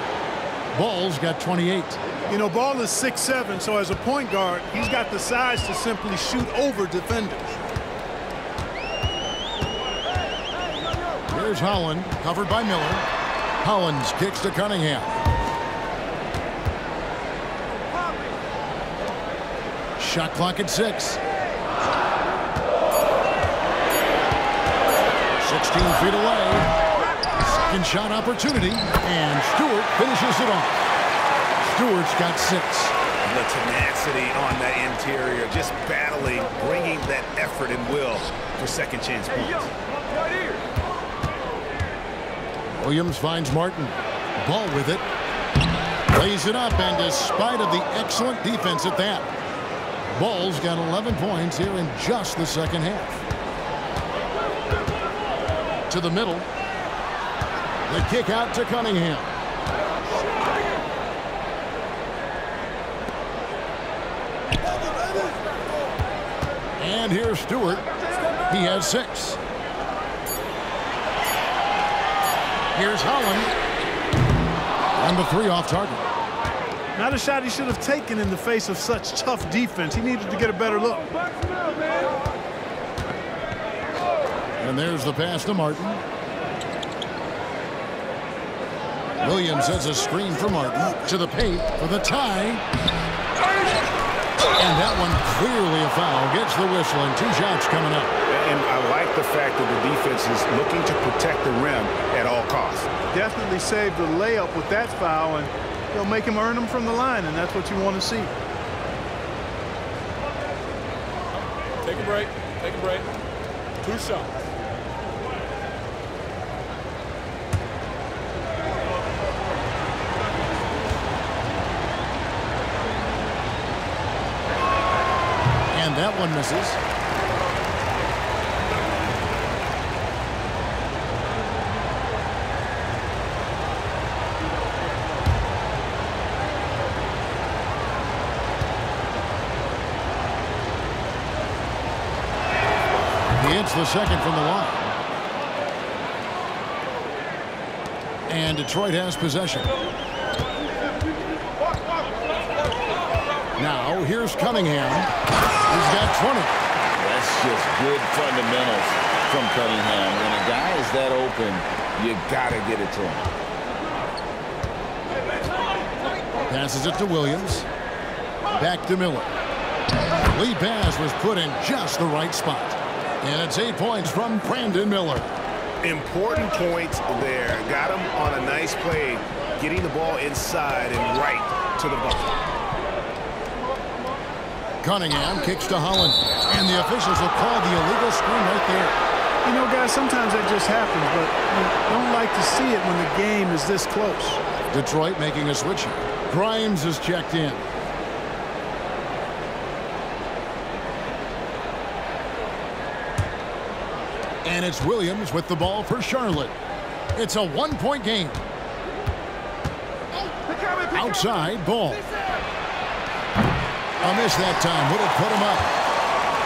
Ball's got 28. You know, Ball is 6'7", so as a point guard, he's got the size to simply shoot over defenders. Here's Holland, covered by Miller. Holland's kicks to Cunningham. Shot clock at 6. 16 feet away. Second shot opportunity, and Stewart finishes it off. Stewart's got 6. The tenacity on the interior, just battling, bringing that effort and will for second chance points. Williams finds Martin. Ball with it. Lays it up, and despite of the excellent defense at that, Ball's got 11 points here in just the second half. To the middle. The kick out to Cunningham. And here's Stewart. He has 6. Here's Holland. And the 3 off target. Not a shot he should have taken in the face of such tough defense. He needed to get a better look. And there's the pass to Martin. Williams has a screen for Martin. To the paint for the tie. And that one clearly a foul. Gets the whistle, and 2 shots coming up. And I like the fact that the defense is looking to protect the rim at all costs. Definitely saved the layup with that foul, and they'll make him earn them from the line, and that's what you want to see. Take a break. Take a break. 2 shots. And that one misses. He hits the second from the line. And Detroit has possession. Now here's Cunningham. He's got 20. That's just good fundamentals from Cunningham. When a guy is that open, you gotta get it to him. Passes it to Williams. Back to Miller. Lead pass was put in just the right spot. And it's 8 points from Brandon Miller. Important points there. Got him on a nice play, getting the ball inside and right to the bucket. Cunningham kicks to Holland, and the officials will call the illegal screen right there. You know, guys, sometimes that just happens, but you don't like to see it when the game is this close. Detroit making a switch here. Grimes is checked in. And it's Williams with the ball for Charlotte. It's a one-point game. Outside ball. A miss that time. Would have put him up.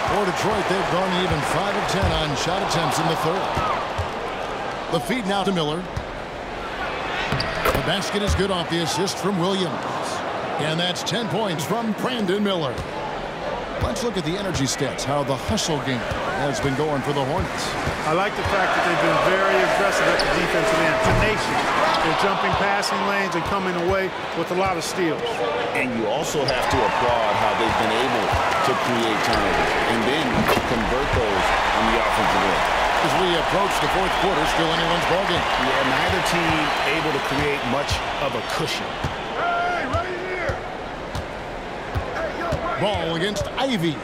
For Detroit, they've gone even 5 of 10 on shot attempts in the third. The feed now to Miller. The basket is good off the assist from Williams. And that's 10 points from Brandon Miller. Let's look at the energy stats, how the hustle game has been going for the Hornets. I like the fact that they've been very aggressive at the defensive end, tenacious. They're jumping passing lanes and coming away with a lot of steals. And you also have to applaud how they've been able to create turnovers and then convert those on the offensive end. As we approach the fourth quarter, still anyone's ballgame. Yeah, neither team able to create much of a cushion. Ball against Ivy.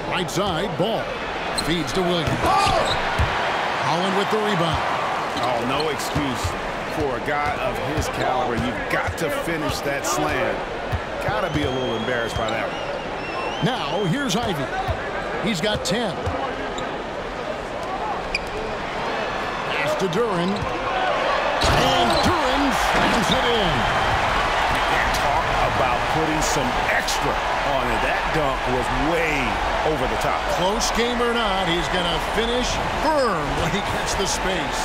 Right side, ball. Feeds to Williams. Holland with the rebound. Oh, no excuse for a guy of his caliber. You've got to finish that slam. Got to be a little embarrassed by that one. Now, here's Ivy. He's got 10. Pass to Duran. And Duran slams it in. About putting some extra on it. That dunk was way over the top. Close game or not, he's going to finish firm when he gets the space.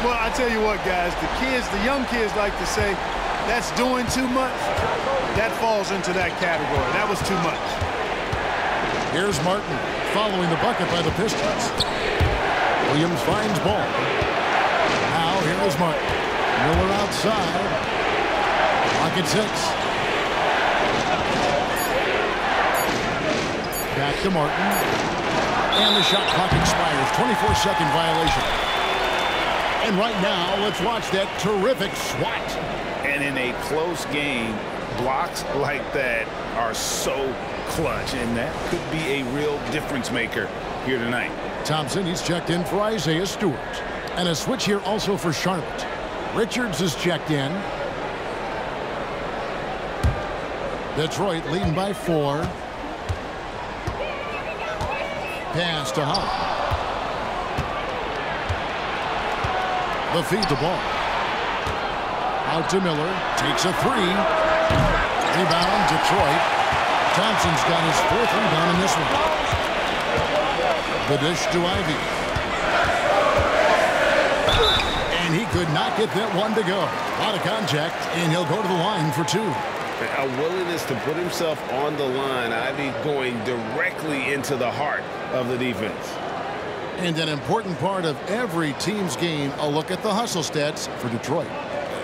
Well, I tell you what, guys, the young kids like to say, that's doing too much. That falls into that category. That was too much. Here's Martin following the bucket by the Pistons. Williams finds ball. Now here is Martin. Miller outside. Clock at 6. Back to Martin. And the shot clock expires. 24-second violation. And right now, let's watch that terrific swat. And in a close game, blocks like that are so clutch. And that could be a real difference maker here tonight. Thompson, he's checked in for Isaiah Stewart. And a switch here also for Charlotte. Richards is checked in. Detroit leading by 4. Pass to Holland. The feed the ball. Out to Miller. Takes a 3. Rebound, Detroit. Thompson's got his 4th rebound in this one. The dish to Ivy. And he could not get that one to go. Out of contact, and he'll go to the line for 2. A willingness to put himself on the line. Ivy going directly into the heart of the defense. And an important part of every team's game, a look at the hustle stats for Detroit.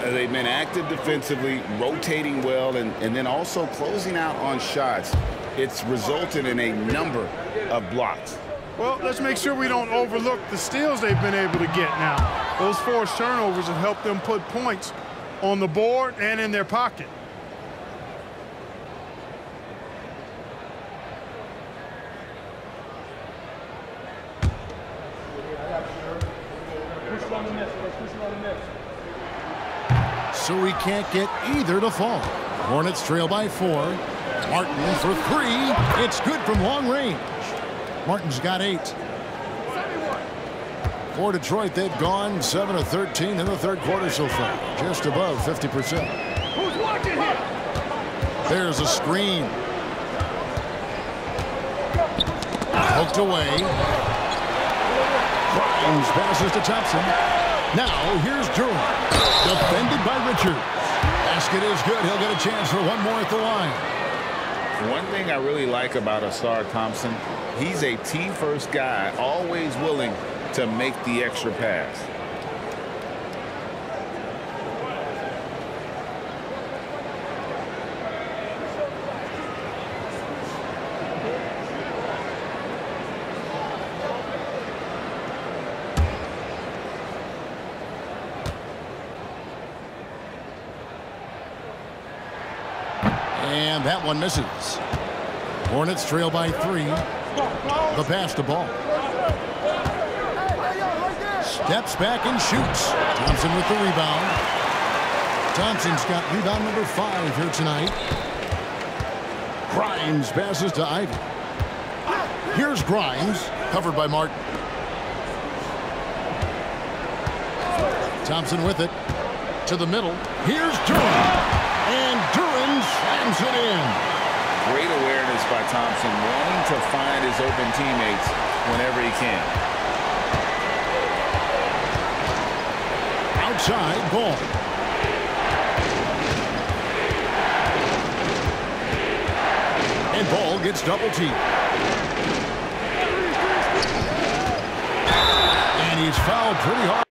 They've been active defensively, rotating well, and then also closing out on shots. It's resulted in a number of blocks. Well, let's make sure we don't overlook the steals they've been able to get now. Those forced turnovers have helped them put points on the board and in their pocket. So he can't get either to fall. Hornets trail by 4. Martin for 3. It's good from long range. Martin's got 8. For Detroit, they've gone 7 of 13 in the third quarter so far. Just above 50%. Who's watching here? There's a screen. Poked away. Grimes passes to Thompson. Now here's Drew. Defended by Richards. Basket is good. He'll get a chance for one more at the line. One thing I really like about Asar Thompson, he's a team-first guy, always willing to make the extra pass. And that one misses. Hornets trail by 3. The pass to ball. Steps back and shoots. Thompson with the rebound. Thompson's got rebound number 5 here tonight. Grimes passes to Ivy. Here's Grimes, covered by Martin. Thompson with it. To the middle. Here's Duran. And Duran slams it in. Great awareness by Thompson, wanting to find his open teammates whenever he can. Outside ball. And ball gets double teamed. And he's fouled pretty hard.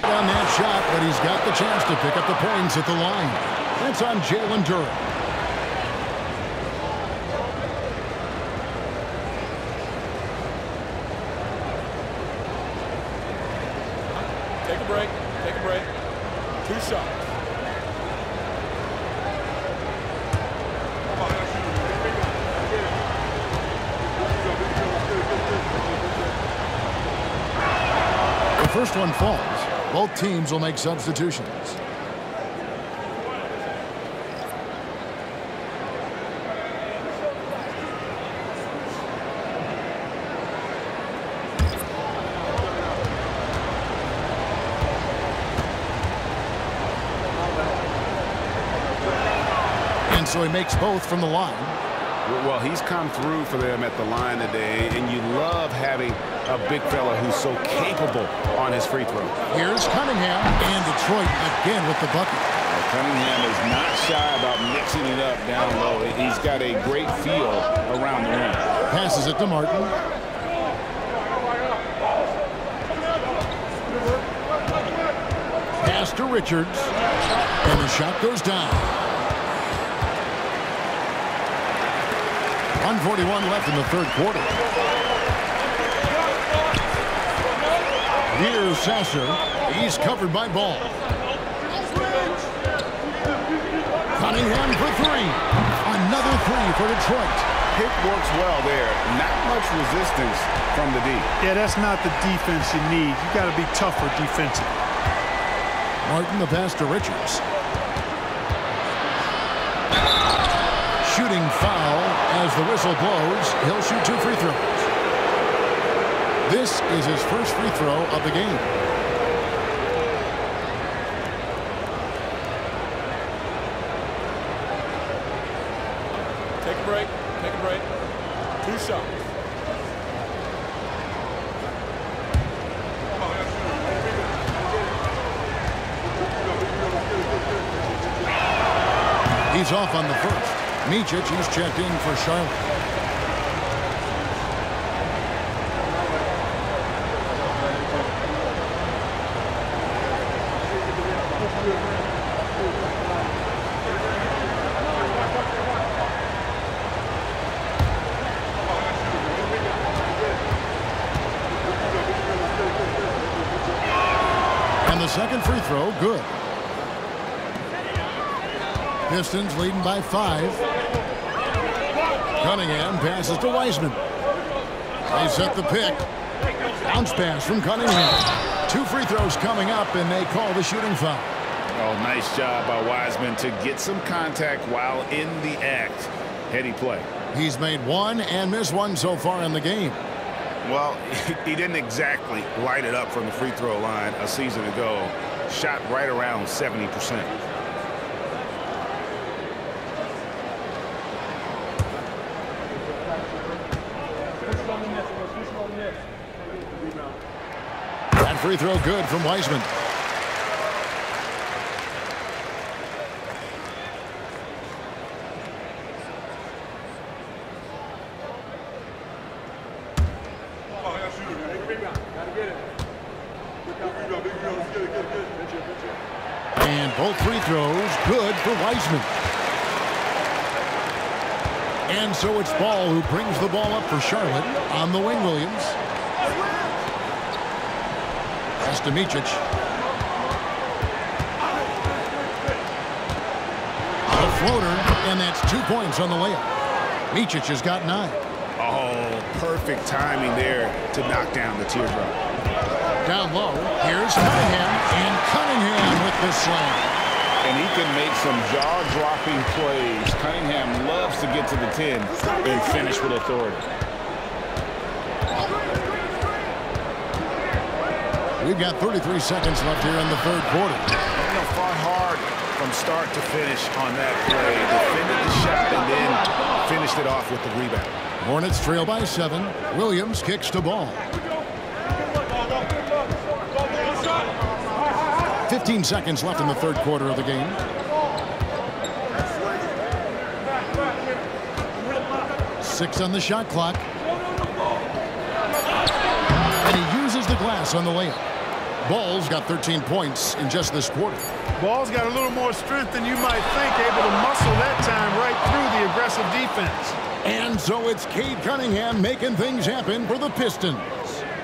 On that shot, but he's got the chance to pick up the points at the line. That's on Jalen Duran. Take a break. Take a break. 2 shots. The first one falls. Both teams will make substitutions. And so he makes both from the line. Well, he's come through for them at the line today, and you love having a big fella who's so capable on his free throw. Here's Cunningham, and Detroit again with the bucket. Cunningham is not shy about mixing it up down low. He's got a great feel around the rim. Passes it to Martin. Pass to Richards, and the shot goes down. 1:41 left in the third quarter. Here's Sasser. He's covered by Ball. Cunningham for three. Another three for Detroit. Pick works well there. Not much resistance from the D. Yeah, that's not the defense you need. You got to be tougher defensively. Martin, the pass to Richards. Shooting foul as the whistle blows. He'll shoot 2 free throws. This is his first free throw of the game. Take a break. Take a break. 2 shots. He's off on the first. Micic, he's checked in for Charlotte. And the second free throw, good. Pistons leading by 5. Cunningham passes to Wiseman. They set the pick. Bounce pass from Cunningham. 2 free throws coming up, and they call the shooting foul. Oh, nice job by Wiseman to get some contact while in the act. Heady play. He's made 1 and missed 1 so far in the game. Well, he didn't exactly light it up from the free throw line a season ago. Shot right around 70%. That free throw good from Wiseman. And both free throws good for Wiseman. And so it's Ball who brings the ball up for Charlotte on the wing. Williams. Pass to Micic. The floater, and that's 2 points on the layup. Micic has got 9. Oh, perfect timing there to knock down the teardrop. Down low, here's Cunningham, and Cunningham with the slam. And he can make some jaw-dropping plays. Cunningham loves to get to the 10 and finish with authority. We've got 33 seconds left here in the third quarter. Fought hard from start to finish on that play. Defended the shot and then finished it off with the rebound. Hornets trail by 7. Williams kicks to ball. 15 seconds left in the third quarter of the game. Six on the shot clock. And he uses the glass on the layup. Ball's got 13 points in just this quarter. Ball's got a little more strength than you might think, able to muscle that time right through the aggressive defense. And so it's Cade Cunningham making things happen for the Pistons.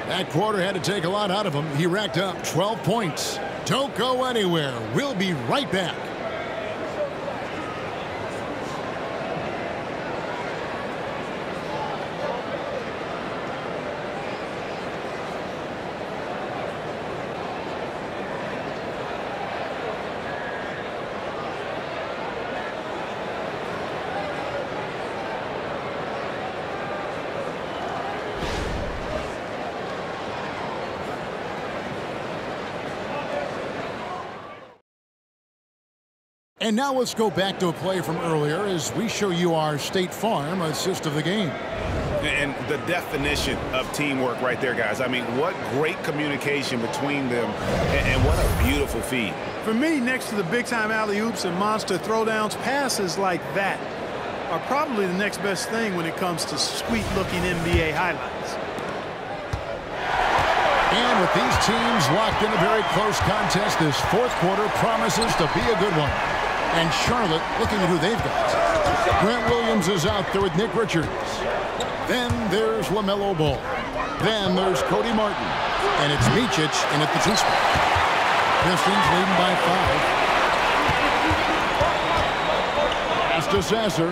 That quarter had to take a lot out of him. He racked up 12 points. Don't go anywhere. We'll be right back. And now let's go back to a play from earlier as we show you our State Farm assist of the game. And the definition of teamwork right there, guys. I mean, what great communication between them, and what a beautiful feed. For me, next to the big-time alley-oops and monster throwdowns, passes like that are probably the next best thing when it comes to sweet-looking NBA highlights. And with these teams locked in a very close contest, this fourth quarter promises to be a good one. And Charlotte looking at who they've got. Grant Williams is out there with Nick Richards. Then there's LaMelo Ball. Then there's Cody Martin. And it's Micic in at the 2 spot. Pistons leading by 5. Pass to Sasser.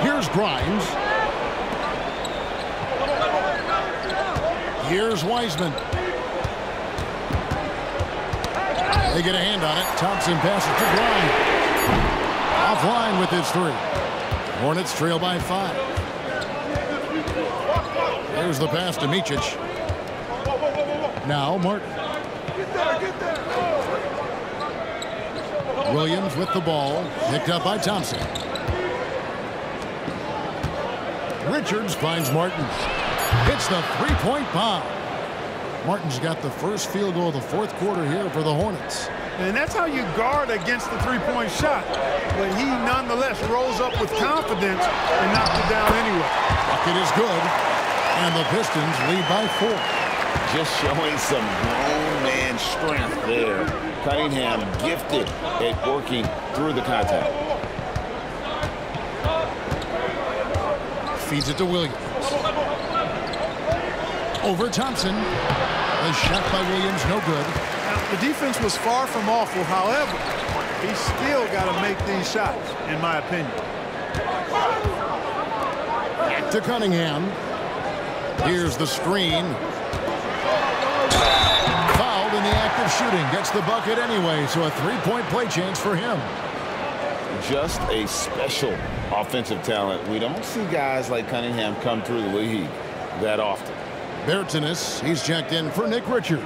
Here's Grimes. Here's Wiseman. They get a hand on it. Thompson passes to Grimes. Offline with his 3. Hornets trail by 5. There's the pass to Micic. Now Martin. Williams with the ball. Picked up by Thompson. Richards finds Martin. Hits the 3-point bomb. Martin's got the first field goal of the fourth quarter here for the Hornets. And that's how you guard against the 3-point shot. But he nonetheless rose up with confidence and knocked it down anyway. Bucket is good. And the Pistons lead by 4. Just showing some grown man strength there. Cunningham gifted at working through the contact. Feeds it to Williams. Over Thompson. The shot by Williams, no good. Now, the defense was far from awful. However, he's still got to make these shots, in my opinion. Back to Cunningham. Here's the screen. Fouled in the act of shooting. Gets the bucket anyway, so a 3-point play chance for him. Just a special offensive talent. We don't see guys like Cunningham come through the league that often. Bertanis, he's checked in for Nick Richards.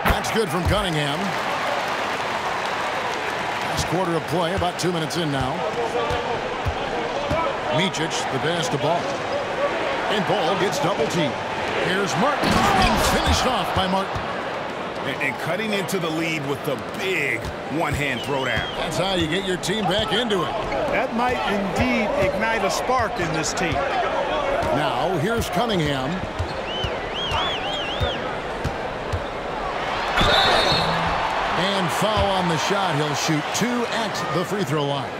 That's good from Cunningham. Quarter of play, about 2 minutes in now. Micic, the pass to Ball. And Ball gets double teamed. Here's Martin, and finished off by Martin. And cutting into the lead with the big one-hand throwdown. That's how you get your team back into it. That might indeed ignite a spark in this team. Now, here's Cunningham. And foul on the shot. He'll shoot 2 at the free throw line.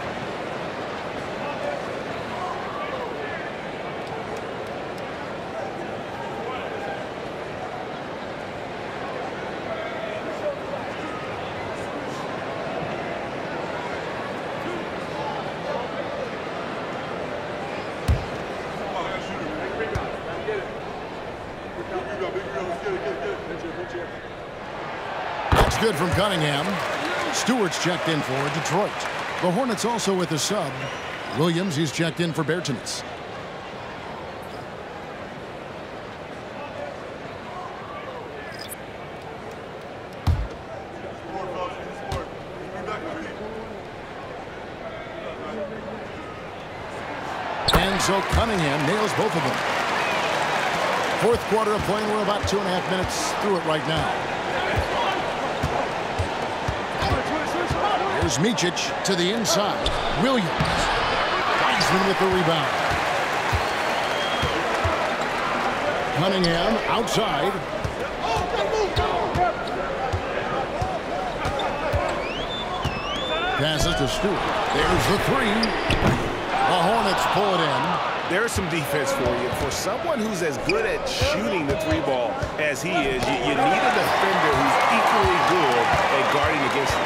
That's good from Cunningham. Stewart's checked in for Detroit. The Hornets also with a sub. Williams, he's checked in for Bertans. And so Cunningham nails both of them. Fourth quarter of play, and we're about 2.5 minutes through it right now. Here's Micic to the inside. Williams. Wiseman with the rebound. Cunningham outside. Passes to Stewart. There's the three. The Hornets pull it in. There's some defense for you. For someone who's as good at shooting the three ball as he is, you need a defender who's equally good at guarding against him.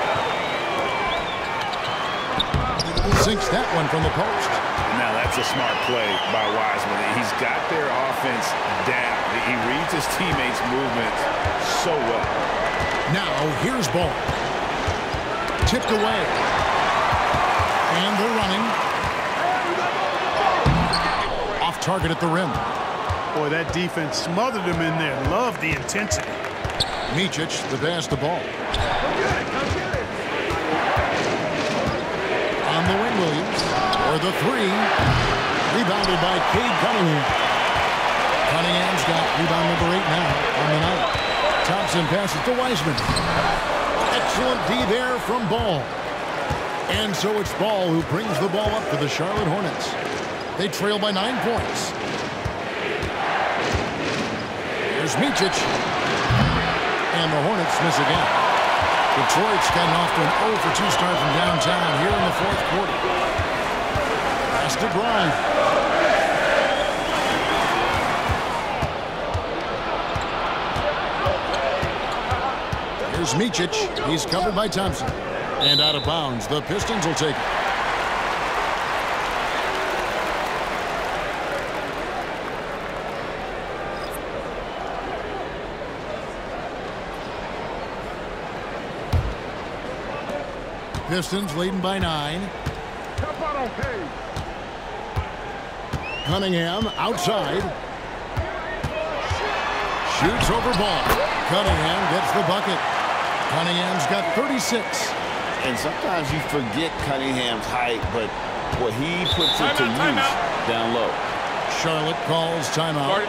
Sinks that one from the post. Now that's a smart play by Wiseman. He's got their offense down. He reads his teammates' movements so well. Now here's Ball. Tipped away. And they're running. Off target at the rim. Boy, that defense smothered him in there. Love the intensity. Micic, the pass to Ball. On the wing, Williams. For the three. Rebounded by Cade Cunningham. Cunningham's got rebound number 8 now on the night. Thompson passes to Wiseman. Excellent D there from Ball. And so it's Ball who brings the ball up for the Charlotte Hornets. They trail by 9 points. Here's Micic. And the Hornets miss again. Detroit's gotten off to an 0-for-2 start from downtown here in the fourth quarter. Pass to Bryant. Here's Micic. He's covered by Thompson. And out of bounds. The Pistons will take it. Pistons leading by 9. Cunningham outside. Shoots over Ball. Cunningham gets the bucket. Cunningham's got 36. And sometimes you forget Cunningham's height, but what he puts it to use down low. Charlotte calls timeout.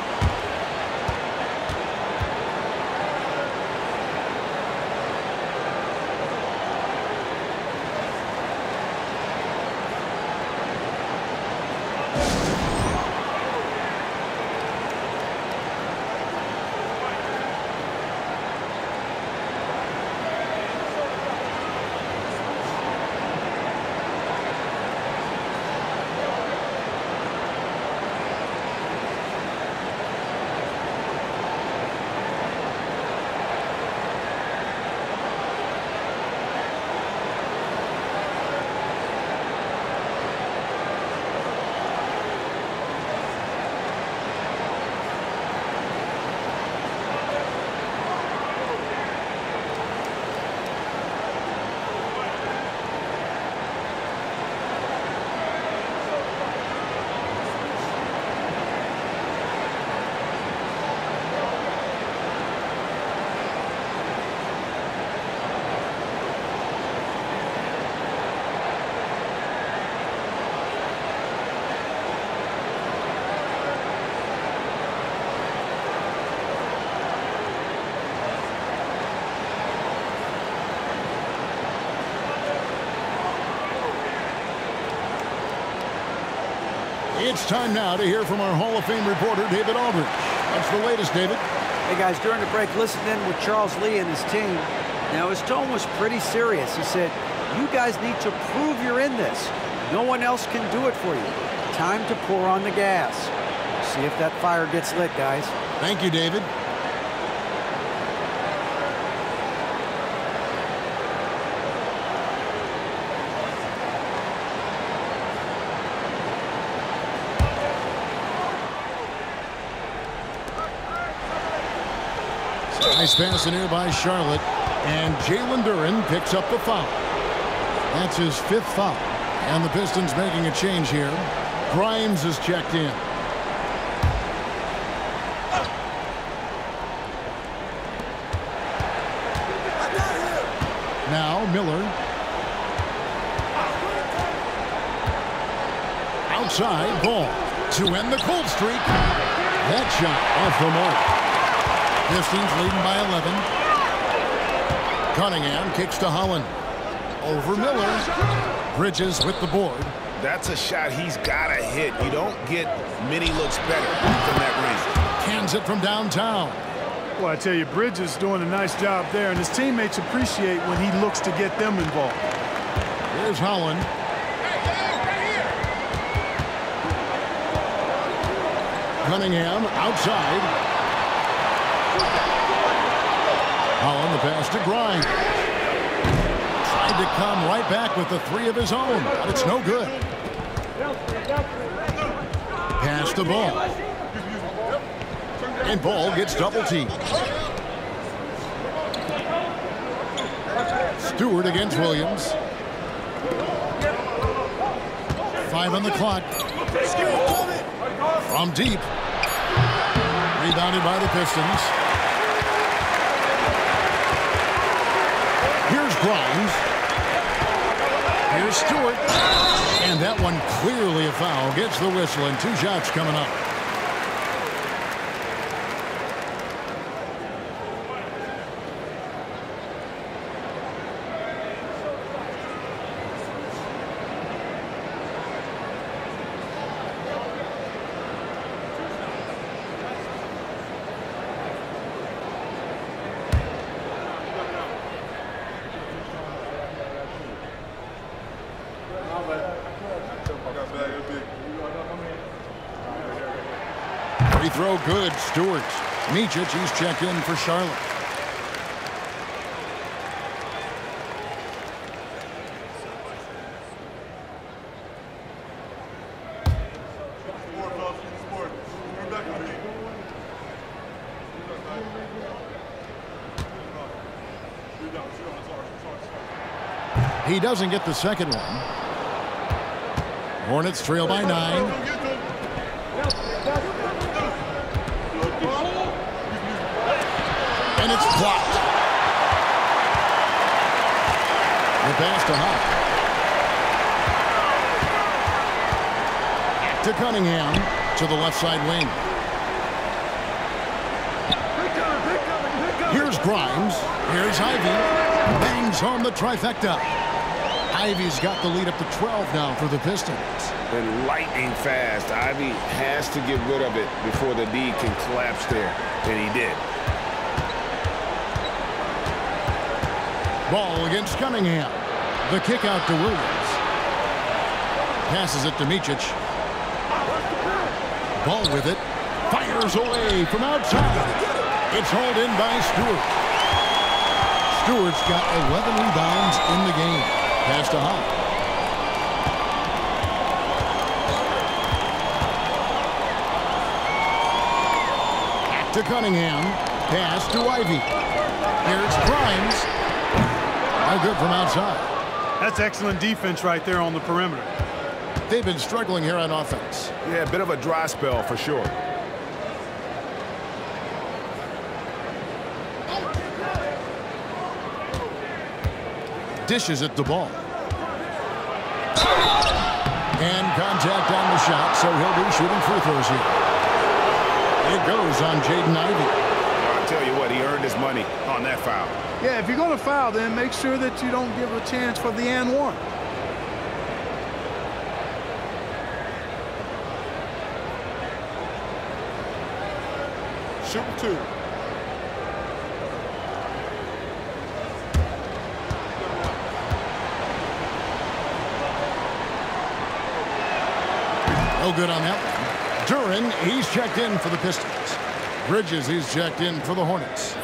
It's time now to hear from our Hall of Fame reporter, David Aldridge. What's the latest, David? Hey, guys, during the break, listening in with Charles Lee and his team. Now, his tone was pretty serious. He said, you guys need to prove you're in this. No one else can do it for you. Time to pour on the gas. See if that fire gets lit, guys. Thank you, David. Nice pass in here by Charlotte, and Jalen Duren picks up the foul. That's his 5th foul, and the Pistons making a change here. Grimes is checked in. Now Miller. Outside, Ball to end the cold streak. That shot off the mark. Pistons leading by 11. Cunningham kicks to Holland. Over Miller. Bridges with the board. That's a shot he's got to hit. You don't get many looks better from that range. Cans it from downtown. Well, I tell you, Bridges doing a nice job there, and his teammates appreciate when he looks to get them involved. Here's Holland. Cunningham outside. Holland, the pass to Grimes. Tried to come right back with the 3 of his own, but it's no good. Pass to Ball. And Ball gets double teamed. Stewart against Williams. 5 on the clock. From deep. Rebounded by the Pistons. Here's Grimes. Here's Stewart. And that one clearly a foul. Gets the whistle, and 2 shots coming up. Free throw good. Stewart. Micic, he's checked in for Charlotte. He doesn't get the second one. Hornets trail by 9. And it's blocked. The pass to Hawk. To Cunningham. To the left side wing. Here's Grimes. Here's Ivy. Bangs home the trifecta. Ivy's got the lead up to 12 now for the Pistons. And lightning fast. Ivy has to get rid of it before the D can collapse there. And he did. Ball against Cunningham. The kick out to Williams. Passes it to Micic. Ball with it. Fires away from outside. It's hauled in by Stewart. Stewart's got 11 rebounds in the game. Pass to Hawk. Back to Cunningham. Pass to Ivy. Here's Grimes. No good from outside. That's excellent defense right there on the perimeter. They've been struggling here on offense. Yeah, a bit of a dry spell for sure. Dishes at the ball. And contact on the shot, so he'll be shooting free throws here. It goes on Jaden Ivey. I'll tell you what, he earned his money on that foul. Yeah, if you're going to foul, then make sure that you don't give a chance for the and one. Shooting 2. No good on that one. Duran, he's checked in for the Pistons. Bridges, he's checked in for the Hornets.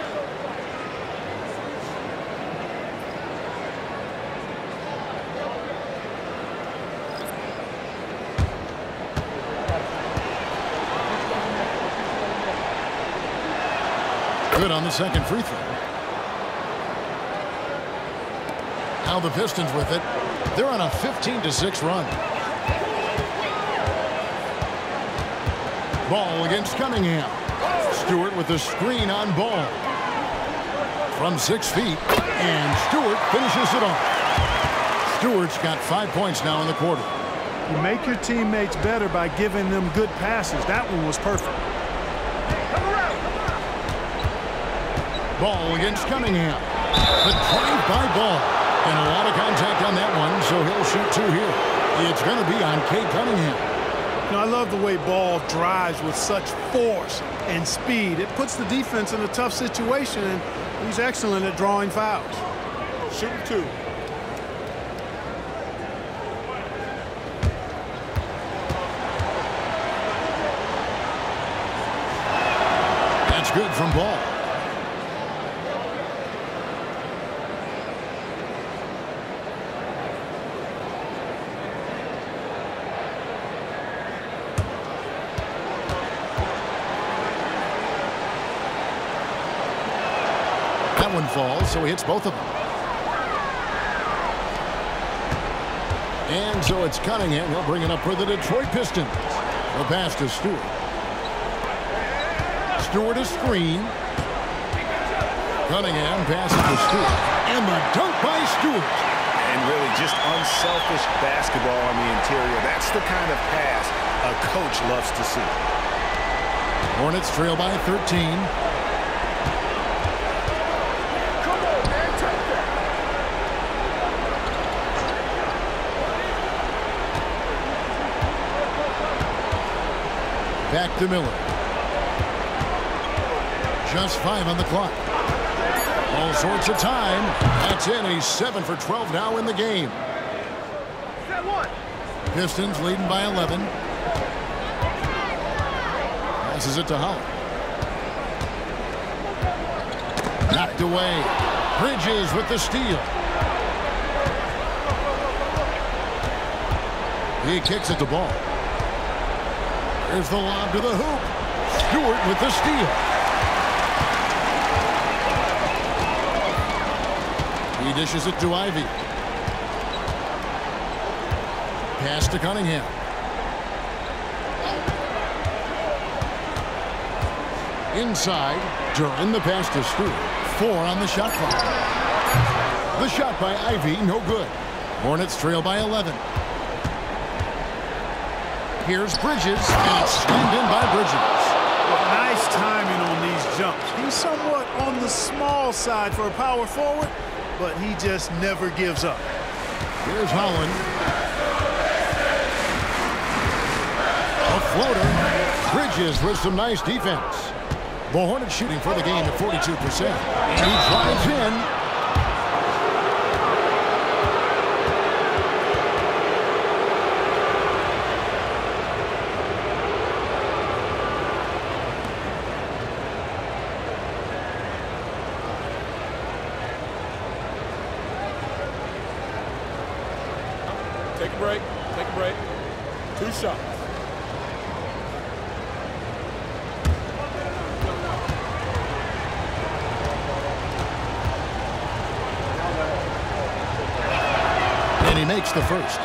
Good on the second free throw. Now the Pistons with it. They're on a 15-6 run. Ball against Cunningham. Stewart with the screen on Ball. From 6 feet, and Stewart finishes it off. Stewart's got 5 points now in the quarter. You make your teammates better by giving them good passes. That one was perfect. Ball against Cunningham. The drive by Ball. And a lot of contact on that one, so he'll shoot 2 here. It's going to be on Cade Cunningham. You know, I love the way Ball drives with such force and speed. It puts the defense in a tough situation, and he's excellent at drawing fouls. Shooting 2. That's good from Ball. That one falls, so he hits both of them. And so it's Cunningham. He'll bring it up for the Detroit Pistons. The pass to Stewart. Stewart a screen. Cunningham passes to Stewart. And the dunk by Stewart. And really just unselfish basketball on the interior. That's the kind of pass a coach loves to see. Hornets trail by 13. Back to Miller. Just 5 on the clock. All sorts of time. That's in. He's 7 for 12 now in the game. Pistons leading by 11. Passes it to Holland. Knocked away. Bridges with the steal. He kicks it to Ball. There's the lob to the hoop. Stewart with the steal. He dishes it to Ivy. Pass to Cunningham. Inside, Duran the pass to Stewart. 4 on the shot clock. The shot by Ivy, no good. Hornets trail by 11. Here's Bridges, and it's slammed in by Bridges. Well, nice timing on these jumps. He's somewhat on the small side for a power forward, but he just never gives up. Here's Holland. A floater. Bridges with some nice defense. The Hornets shooting for the game at 42%. And he drives in. Take a break. Take a break. 2 shots. And he makes the first.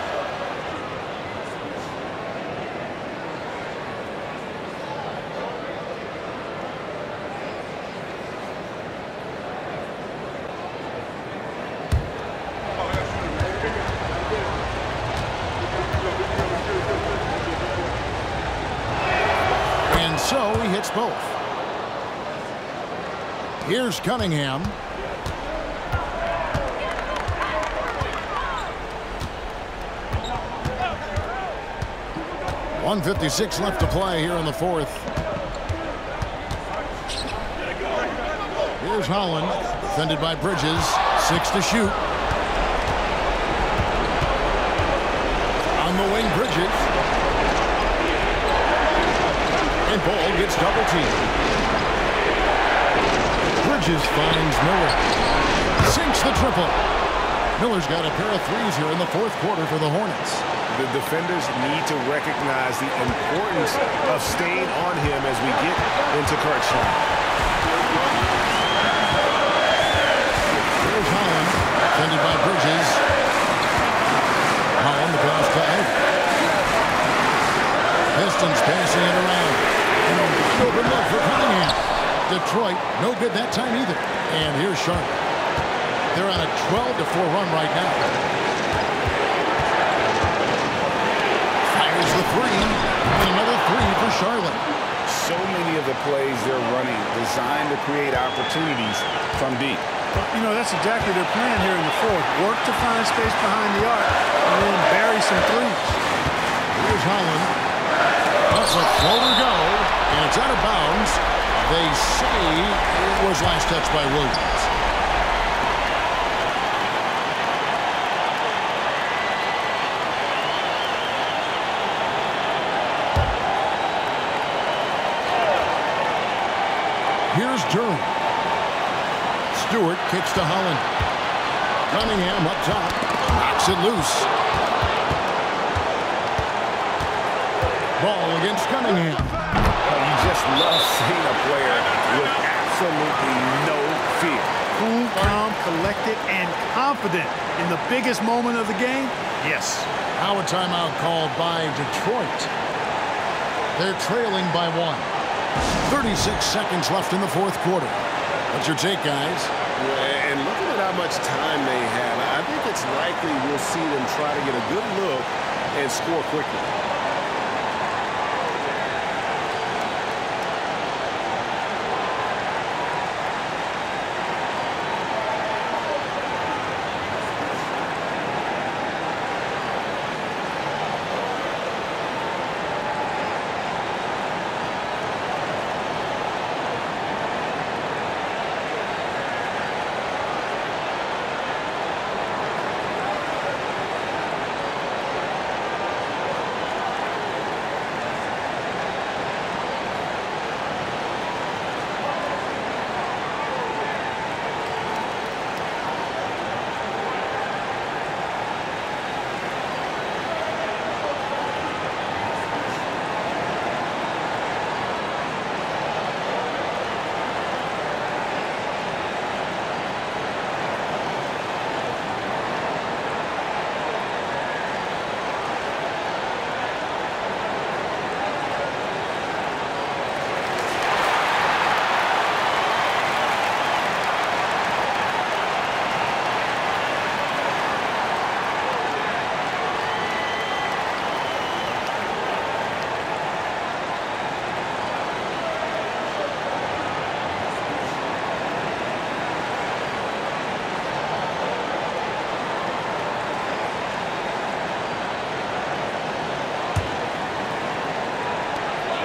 So he hits both. Here's Cunningham. .156 left to play here in the fourth. Here's Holland, defended by Bridges. 6 to shoot. On the wing, Bridges. And ball gets double teamed. Bridges finds Miller. Sinks the triple. Miller's got a pair of threes here in the fourth quarter for the Hornets. The defenders need to recognize the importance of staying on him as we get into crunch time. Here's Holland, defended by Bridges. Holland, the pass to Ivy. Pistons passing it around. Open look for Cunningham. Detroit, no good that time either. And here's Charlotte. They're on a 12-4 run right now. Fires the three. And another three for Charlotte. So many of the plays they're running designed to create opportunities from deep. You know, that's exactly their plan here in the fourth. Work to find space behind the arc and then bury some threes. Here's Holland. Let's let floater go. And it's out of bounds. They say it was last touched by Williams. Here's Durham. Stewart kicks to Holland. Cunningham up top. Knocks it loose. Ball against Cunningham. You just love seeing a player with absolutely no fear. Cool, calm, collected, and confident in the biggest moment of the game. Yes. Now a timeout called by Detroit. They're trailing by 1. 36 seconds left in the fourth quarter. What's your take, guys? And looking at how much time they have, I think it's likely we'll see them try to get a good look and score quickly.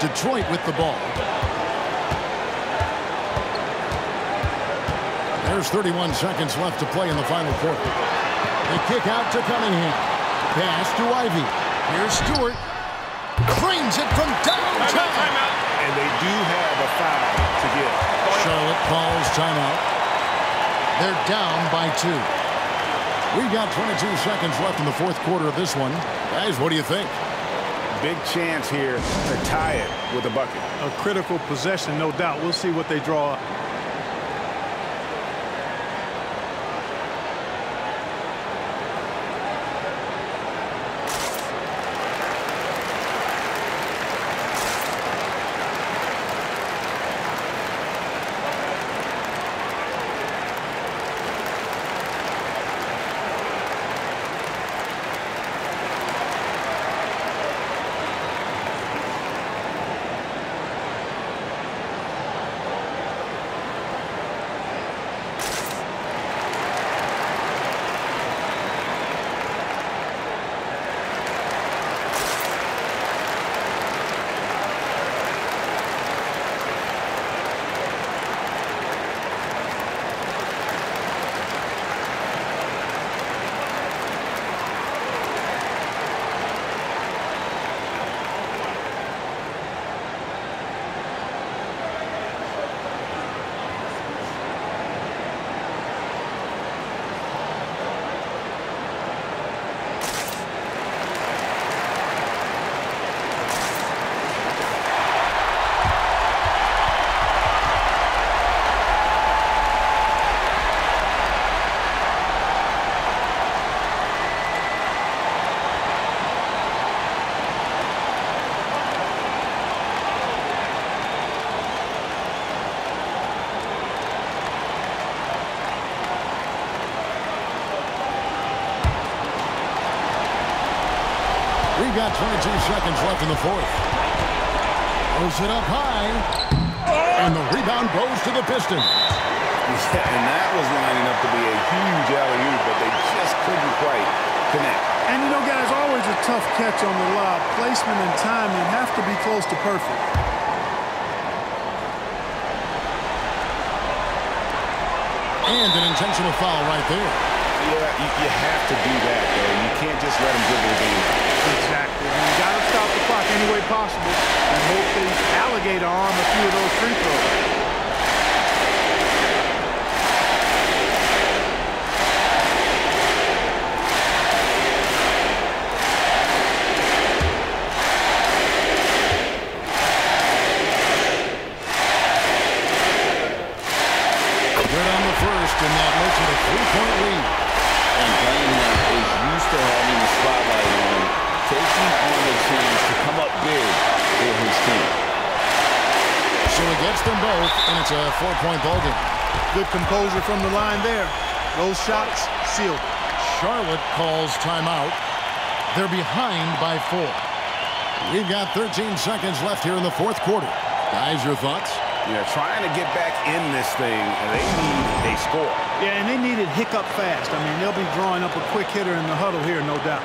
Detroit with the ball. There's 31 seconds left to play in the final quarter. They kick out to Cunningham. Pass to Ivy. Here's Stewart. Cleans it from downtown. And they do have a foul to give. Charlotte calls timeout. They're down by 2. We've got 22 seconds left in the fourth quarter of this one. Guys, what do you think? Big chance here to tie it with a bucket. A critical possession, no doubt. We'll see what they draw up. We've got 22 seconds left in the fourth. Throws it up high. And the rebound goes to the Pistons. Yeah, and that was lining up to be a huge alley-oop, but they just couldn't quite connect. And, you know, guys, always a tough catch on the lob. Placement and timing have to be close to perfect. And an intentional foul right there. Yeah, you have to do that, though. You can't just let them dribble the game. Exactly. You got to stop the clock any way possible and hope they alligator arm a few of those free throws. And that makes it a 3-point lead. And Cunningham is used to having the spotlight on him, taking on the chance to come up big for his team. So he gets them both, and it's a 4-point ball game. Good composure from the line there. Those shots sealed. Charlotte calls timeout. They're behind by 4. We've got 13 seconds left here in the fourth quarter. Guys, your thoughts? Yeah, trying to get back in this thing, and they need a score. Yeah, and they need it hiccup fast. I mean, they'll be drawing up a quick hitter in the huddle here, no doubt.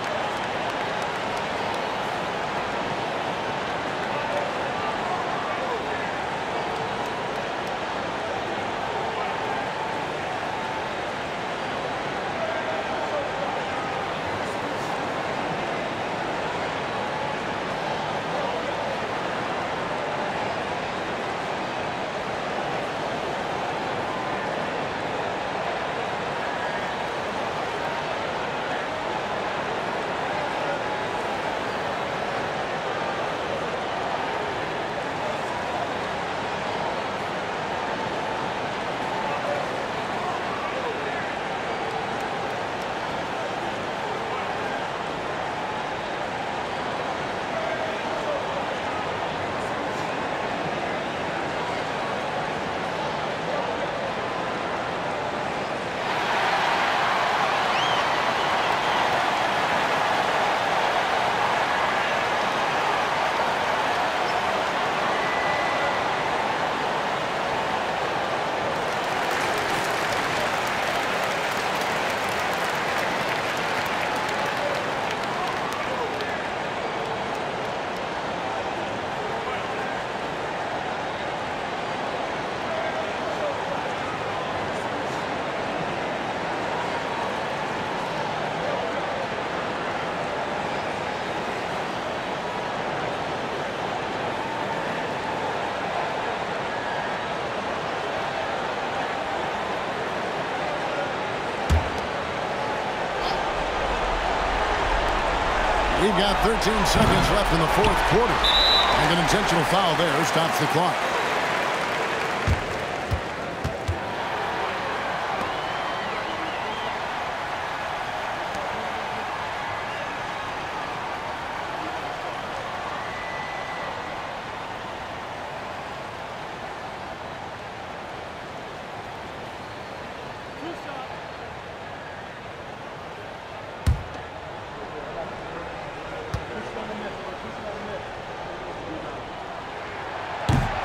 We've got 13 seconds left in the fourth quarter. And an intentional foul there stops the clock.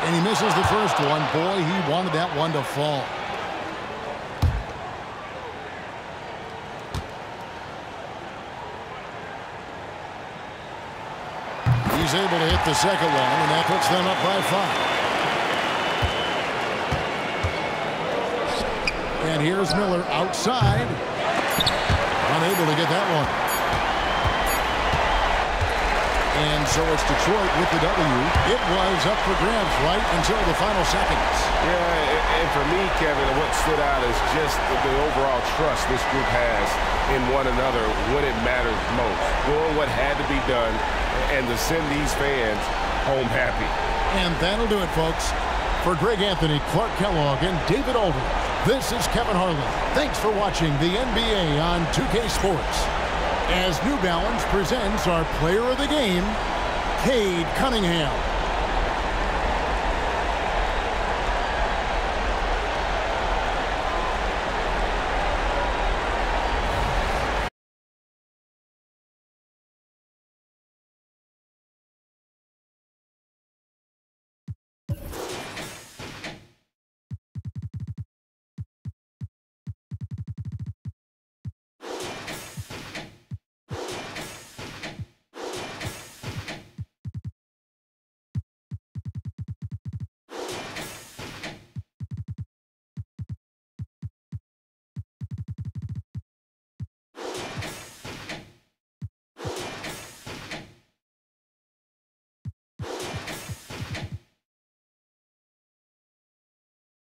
And he misses the first one. Boy, he wanted that one to fall. He's able to hit the second one, and that puts them up by 5. And here's Miller outside. Unable to get that one. And so it's Detroit with the W. It was up for grabs right until the final seconds. Yeah, and for me, Kevin, what stood out is just the overall trust this group has in one another when it matters most. Doing what had to be done and to send these fans home happy. And that'll do it, folks. For Greg Anthony, Clark Kellogg, and David Aldridge, this is Kevin Harlan. Thanks for watching the NBA on 2K Sports. As New Balance presents our player of the game, Cade Cunningham.